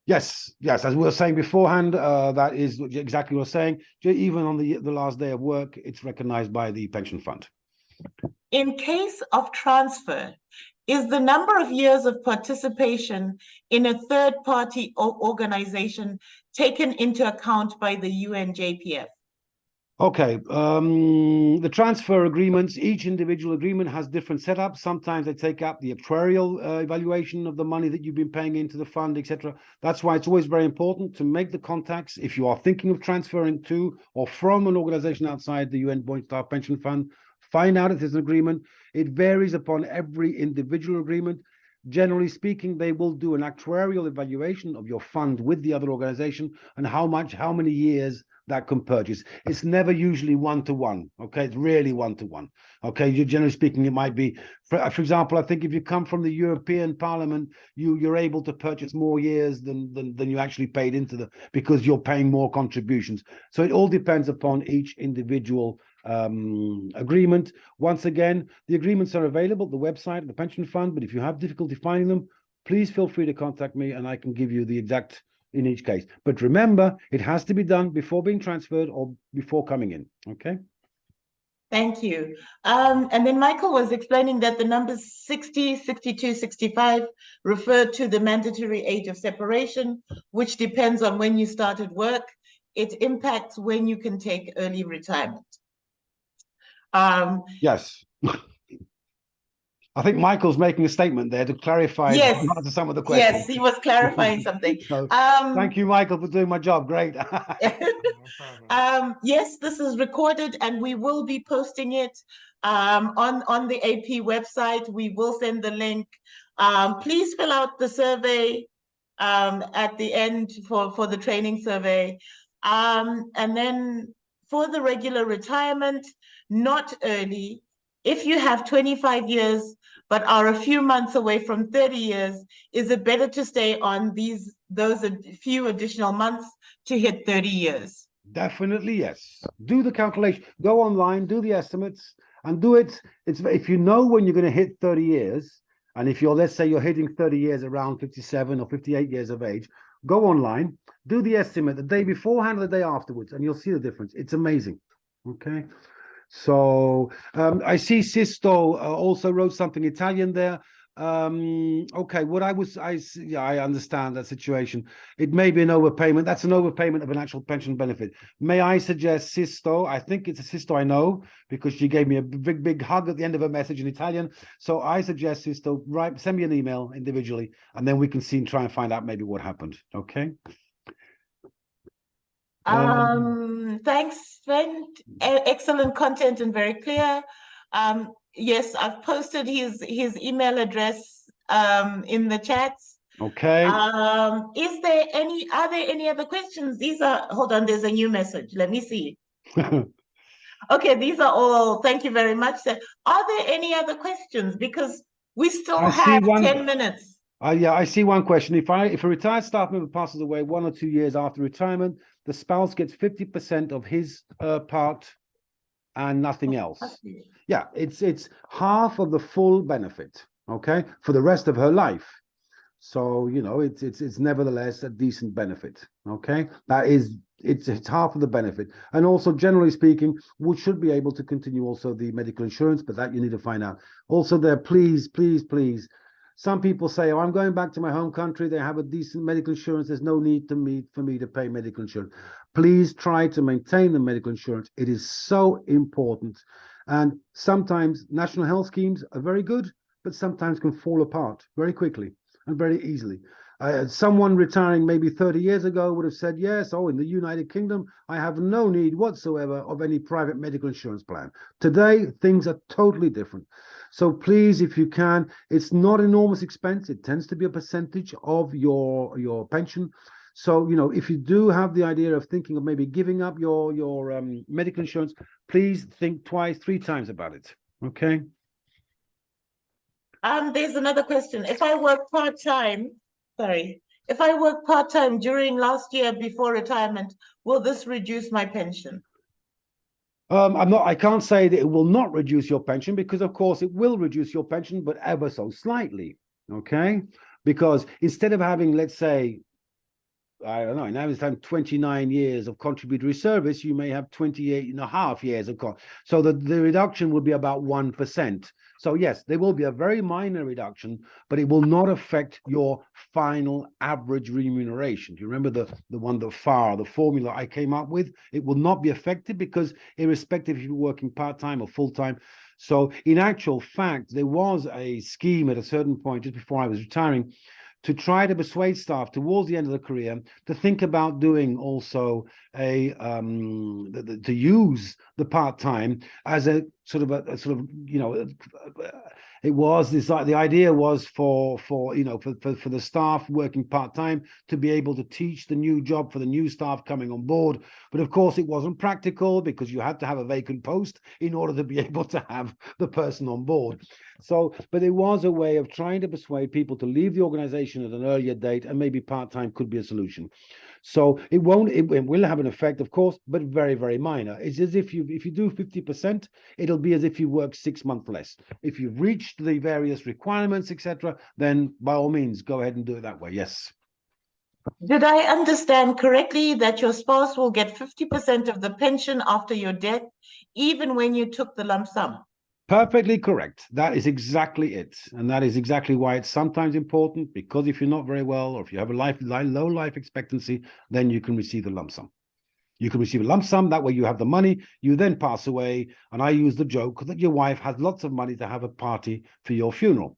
Yes, as we were saying beforehand, that is exactly what we're saying. Even on the last day of work, it's recognized by the pension fund. In case of transfer, is the number of years of participation in a third-party organization taken into account by the UNJPF? Okay, the transfer agreements, each individual agreement has different setups. Sometimes they take up the actuarial evaluation of the money that you've been paying into the fund, etc. That's why it's always very important to make the contacts if you are thinking of transferring to or from an organization outside the UN Joint Staff Pension Fund. Find out if there's an agreement. It varies upon every individual agreement. Generally speaking, they will do an actuarial evaluation of your fund with the other organization and how many years that can purchase. It's never usually one-to-one. Okay, it's really one-to-one. Okay, you're generally speaking, it might be, for example, I think if you come from the European Parliament, you're able to purchase more years than you actually paid into because you're paying more contributions. So it all depends upon each individual agreement. Once again, the agreements are available at the website of the pension fund, but if you have difficulty finding them, please feel free to contact me and I can give you the exact in each case. But remember, it has to be done before being transferred or before coming in. Okay. Thank you. And then Michael was explaining that the numbers 60, 62, 65 refer to the mandatory age of separation, which depends on when you started work. It impacts when you can take early retirement. Yes. I think Michael's making a statement there to clarify yes, some of the questions. Yes, he was clarifying something. So, thank you, Michael, for doing my job. Great. Yes, this is recorded and we will be posting it on the AP website. We will send the link. Please fill out the survey at the end for the training survey. And then for the regular retirement, not early. If you have 25 years, but are a few months away from 30 years, is it better to stay on those few additional months to hit 30 years? Definitely, yes. Do the calculation. Go online, do the estimates, and do it. If you know when you're going to hit 30 years, and if let's say you're hitting 30 years around 57 or 58 years of age, go online, do the estimate the day beforehand or the day afterwards, and you'll see the difference. It's amazing. Okay. So I see Sisto also wrote something Italian there. Okay, I understand that situation. It may be an overpayment. That's an overpayment of an actual pension benefit. May I suggest Sisto? I think it's a Sisto I know because she gave me a big hug at the end of her message in Italian. So I suggest Sisto, send me an email individually, and then we can try and find out maybe what happened. Okay. Thanks, Sven. Excellent content and very clear. Yes, I've posted his email address in the chats. Okay. Are there any other questions? Hold on, there's a new message. Let me see. Okay, these are all. Thank you very much. Are there any other questions? Because we still have 10 minutes. Yeah, I see one question. If a retired staff member passes away 1 or 2 years after retirement, the spouse gets 50% of his part and nothing else. Yeah, it's half of the full benefit, okay, for the rest of her life. So, it's nevertheless a decent benefit, okay? It's half of the benefit. And also, generally speaking, we should be able to continue also the medical insurance, but that you need to find out. Also there, please, some people say, oh, I'm going back to my home country. They have a decent medical insurance. There's no need for me to pay medical insurance. Please try to maintain the medical insurance. It is so important. And sometimes national health schemes are very good, but sometimes can fall apart very quickly and very easily. Someone retiring maybe 30 years ago would have said, yes, in the United Kingdom, I have no need whatsoever of any private medical insurance plan. Today, things are totally different. So please, if you can, it's not enormous expense. It tends to be a percentage of your pension. So, if you do have the idea of thinking of maybe giving up your medical insurance, please think twice, 3 times about it. Okay. There's another question. If I work part-time during last year before retirement, will this reduce my pension? I can't say that it will not reduce your pension because, of course, it will reduce your pension, but ever so slightly. Okay. Because instead of having, let's say, I don't know, now it's time 29 years of contributory service, you may have 28.5 years of so the reduction would be about 1%. So yes, there will be a very minor reduction, but it will not affect your final average remuneration. Do you remember the one, the FAO, the formula I came up with? It will not be affected because irrespective if you're working part-time or full-time. So in actual fact, there was a scheme at a certain point just before I was retiring to try to persuade staff towards the end of the career to think about doing also a to use the part-time as a sort of you know, it was this, the idea was for you know, for the staff working part-time to be able to teach the new job for the new staff coming on board. But of course it wasn't practical because you had to have a vacant post in order to be able to have the person on board. So, but it was a way of trying to persuade people to leave the organization at an earlier date, and maybe part-time could be a solution. So it will have an effect, of course, but very, very minor. It's as if you do 50%, it'll be as if you work 6 months less. If you've reached the various requirements, etc., then by all means, go ahead and do it that way. Yes. Did I understand correctly that your spouse will get 50% of the pension after your death, even when you took the lump sum? Perfectly correct. That is exactly it. And that is exactly why it's sometimes important, because if you're not very well, or if you have a low life expectancy, then you can receive the lump sum. You can receive a lump sum, that way you have the money, you then pass away, and I use the joke that your wife has lots of money to have a party for your funeral.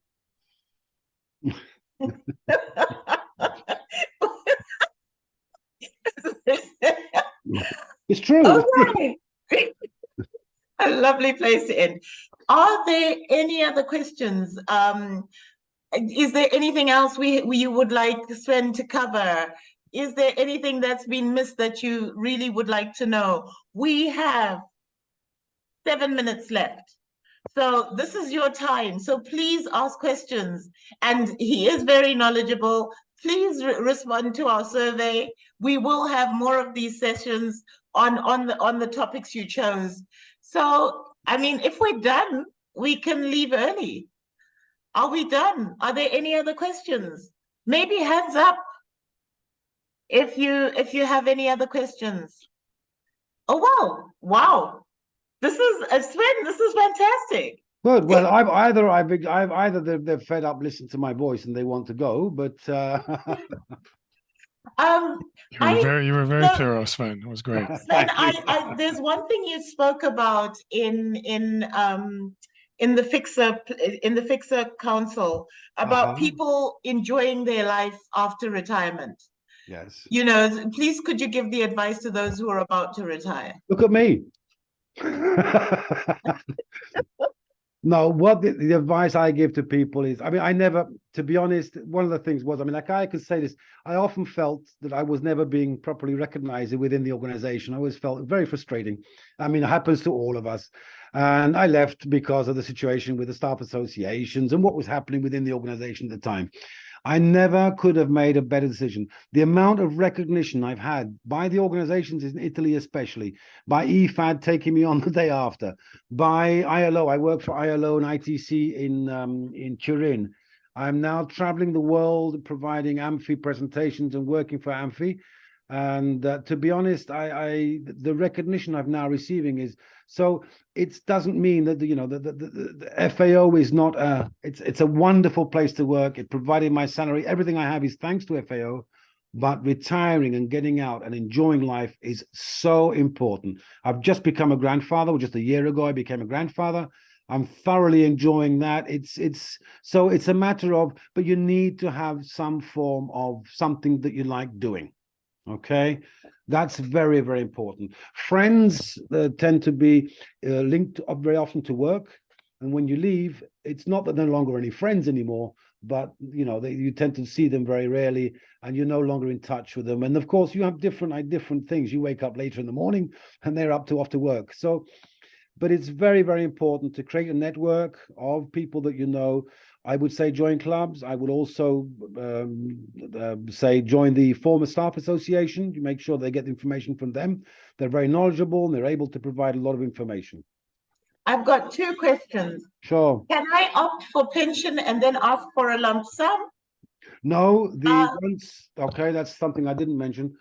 It's true. Okay. A lovely place to end. Are there any other questions? Is there anything else we would like Sven to cover? Is there anything that's been missed that you really would like to know? We have 7 minutes left. So this is your time. So please ask questions. And he is very knowledgeable. Please respond to our survey. We will have more of these sessions on the topics you chose. So, I mean, if we're done, we can leave early. Are we done? Are there any other questions? Maybe hands up if you have any other questions. Oh, wow. This is Sven, this is fantastic. Good. Well, I've either they're fed up listening to my voice and they want to go, but You were very thorough, Sven. It was great. Sven, there's one thing you spoke about in the Fixer Council about people enjoying their life after retirement. Yes. You know, please could you give the advice to those who are about to retire? Look at me. No, what the advice I give to people is, I mean, I never, to be honest, one of the things was, I mean, like I could say this, I often felt that I was never being properly recognized within the organization. I always felt very frustrating. I mean, it happens to all of us. And I left because of the situation with the staff associations and what was happening within the organization at the time. I never could have made a better decision. The amount of recognition I've had by the organizations in Italy, especially by IFAD taking me on the day after, by ILO. I work for ILO and ITC in Turin. I'm now traveling the world providing AMFI presentations and working for AMFI. And to be honest, the recognition I'm now receiving is, so it doesn't mean that the FAO is not it's a wonderful place to work. It provided my salary. Everything I have is thanks to FAO, but retiring and getting out and enjoying life is so important. I've just become a grandfather. Just a year ago, I became a grandfather. I'm thoroughly enjoying that. So it's a matter of, but you need to have some form of something that you like doing. Okay, that's very, very important. Friends tend to be linked up very often to work, and when you leave, it's not that they're no longer any friends anymore, but you tend to see them very rarely, and you're no longer in touch with them. And of course, you have different things. You wake up later in the morning, and they're off to work. So, but it's very, very important to create a network of people that you know. I would say join clubs. I would also say join the former staff association. You make sure they get information from them. They're very knowledgeable and they're able to provide a lot of information. I've got 2 questions. Sure. Can I opt for pension and then ask for a lump sum? No, okay, that's something I didn't mention.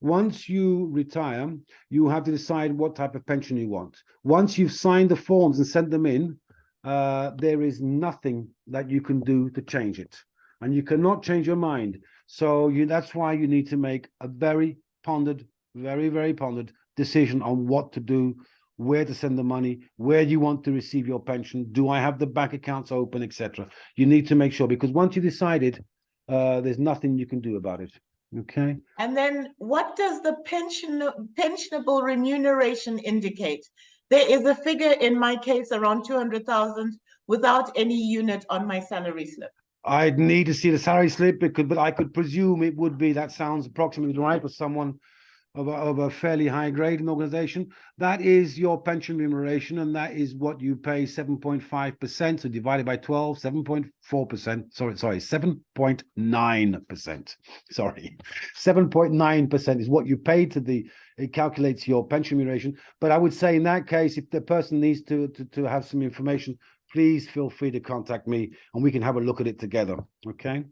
Once you retire, you have to decide what type of pension you want. Once you've signed the forms and sent them in, there is nothing that you can do to change it. And you cannot change your mind. So that's why you need to make a very pondered, very, very pondered decision on what to do, where to send the money, where you want to receive your pension, do I have the bank accounts open, etc. You need to make sure, because once you decided, there's nothing you can do about it. Okay. And then what does the pensionable remuneration indicate? There is a figure in my case around 200,000 without any unit on my salary slip. I'd need to see the salary slip, but I could presume it would be, that sounds approximately right for someone of a fairly high grade in the organization. That is your pension remuneration, and that is what you pay 7.5%. So divided by 12, 7.4%. Sorry, 7.9%. Sorry, 7.9% is what you pay to it calculates your pension remuneration. But I would say in that case, if the person needs to have some information, please feel free to contact me and we can have a look at it together. Okay.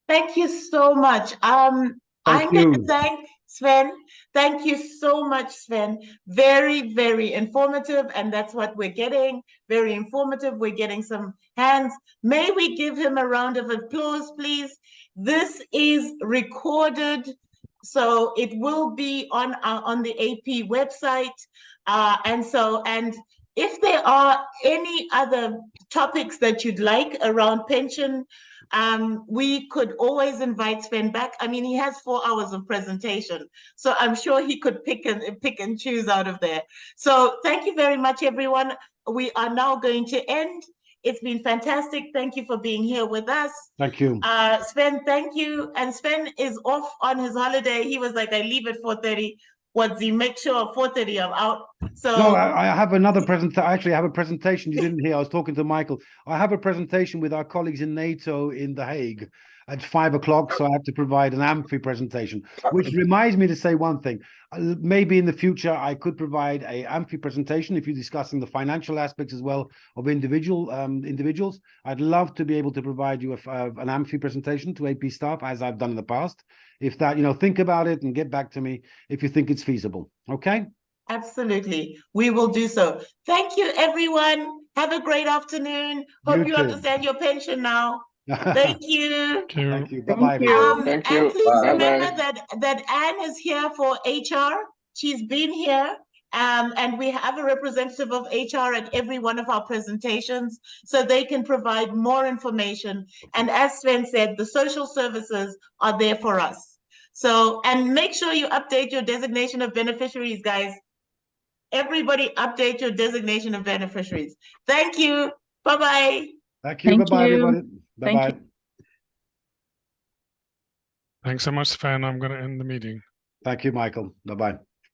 Thank you so much. I'm going to thank Sven. Thank you so much, Sven. Very, very informative. And that's what we're getting. Very informative. We're getting some hands. May we give him a round of applause, please? This is recorded, so it will be on the AP website. And if there are any other topics that you'd like around pension, we could always invite Sven back. I mean, he has 4 hours of presentation, so I'm sure he could pick and choose out of there. So thank you very much, everyone. We are now going to end. It's been fantastic. Thank you for being here with us. Thank you. Sven, thank you. And Sven is off on his holiday. He was like, I leave at 4:30. Make sure 4:30 I'm out. So no, I have another presentation. Actually, I have a presentation you didn't hear. I was talking to Michael. I have a presentation with our colleagues in NATO in The Hague at 5 o'clock. So I have to provide an AMFI presentation, which reminds me to say one thing. Maybe in the future, I could provide a AMFI presentation if you're discussing the financial aspects as well of individuals. I'd love to be able to provide you an AMFI presentation to AP staff, as I've done in the past. If that, think about it and get back to me if you think it's feasible. Okay? Absolutely. We will do so. Thank you, everyone. Have a great afternoon. Hope you understand your pension now. Thank you. Thank you. Bye-bye. Thank you. And please remember Bye-bye. that Anne is here for HR. She's been here. And we have a representative of HR at every one of our presentations, so they can provide more information. And as Sven said, the social services are there for us. So, and make sure you update your designation of beneficiaries, guys. Everybody update your designation of beneficiaries. Thank you. Bye-bye. Thank you. Bye-bye, everybody. Bye-bye. Thanks so much, Sven. I'm going to end the meeting. Thank you, Michael. Bye-bye.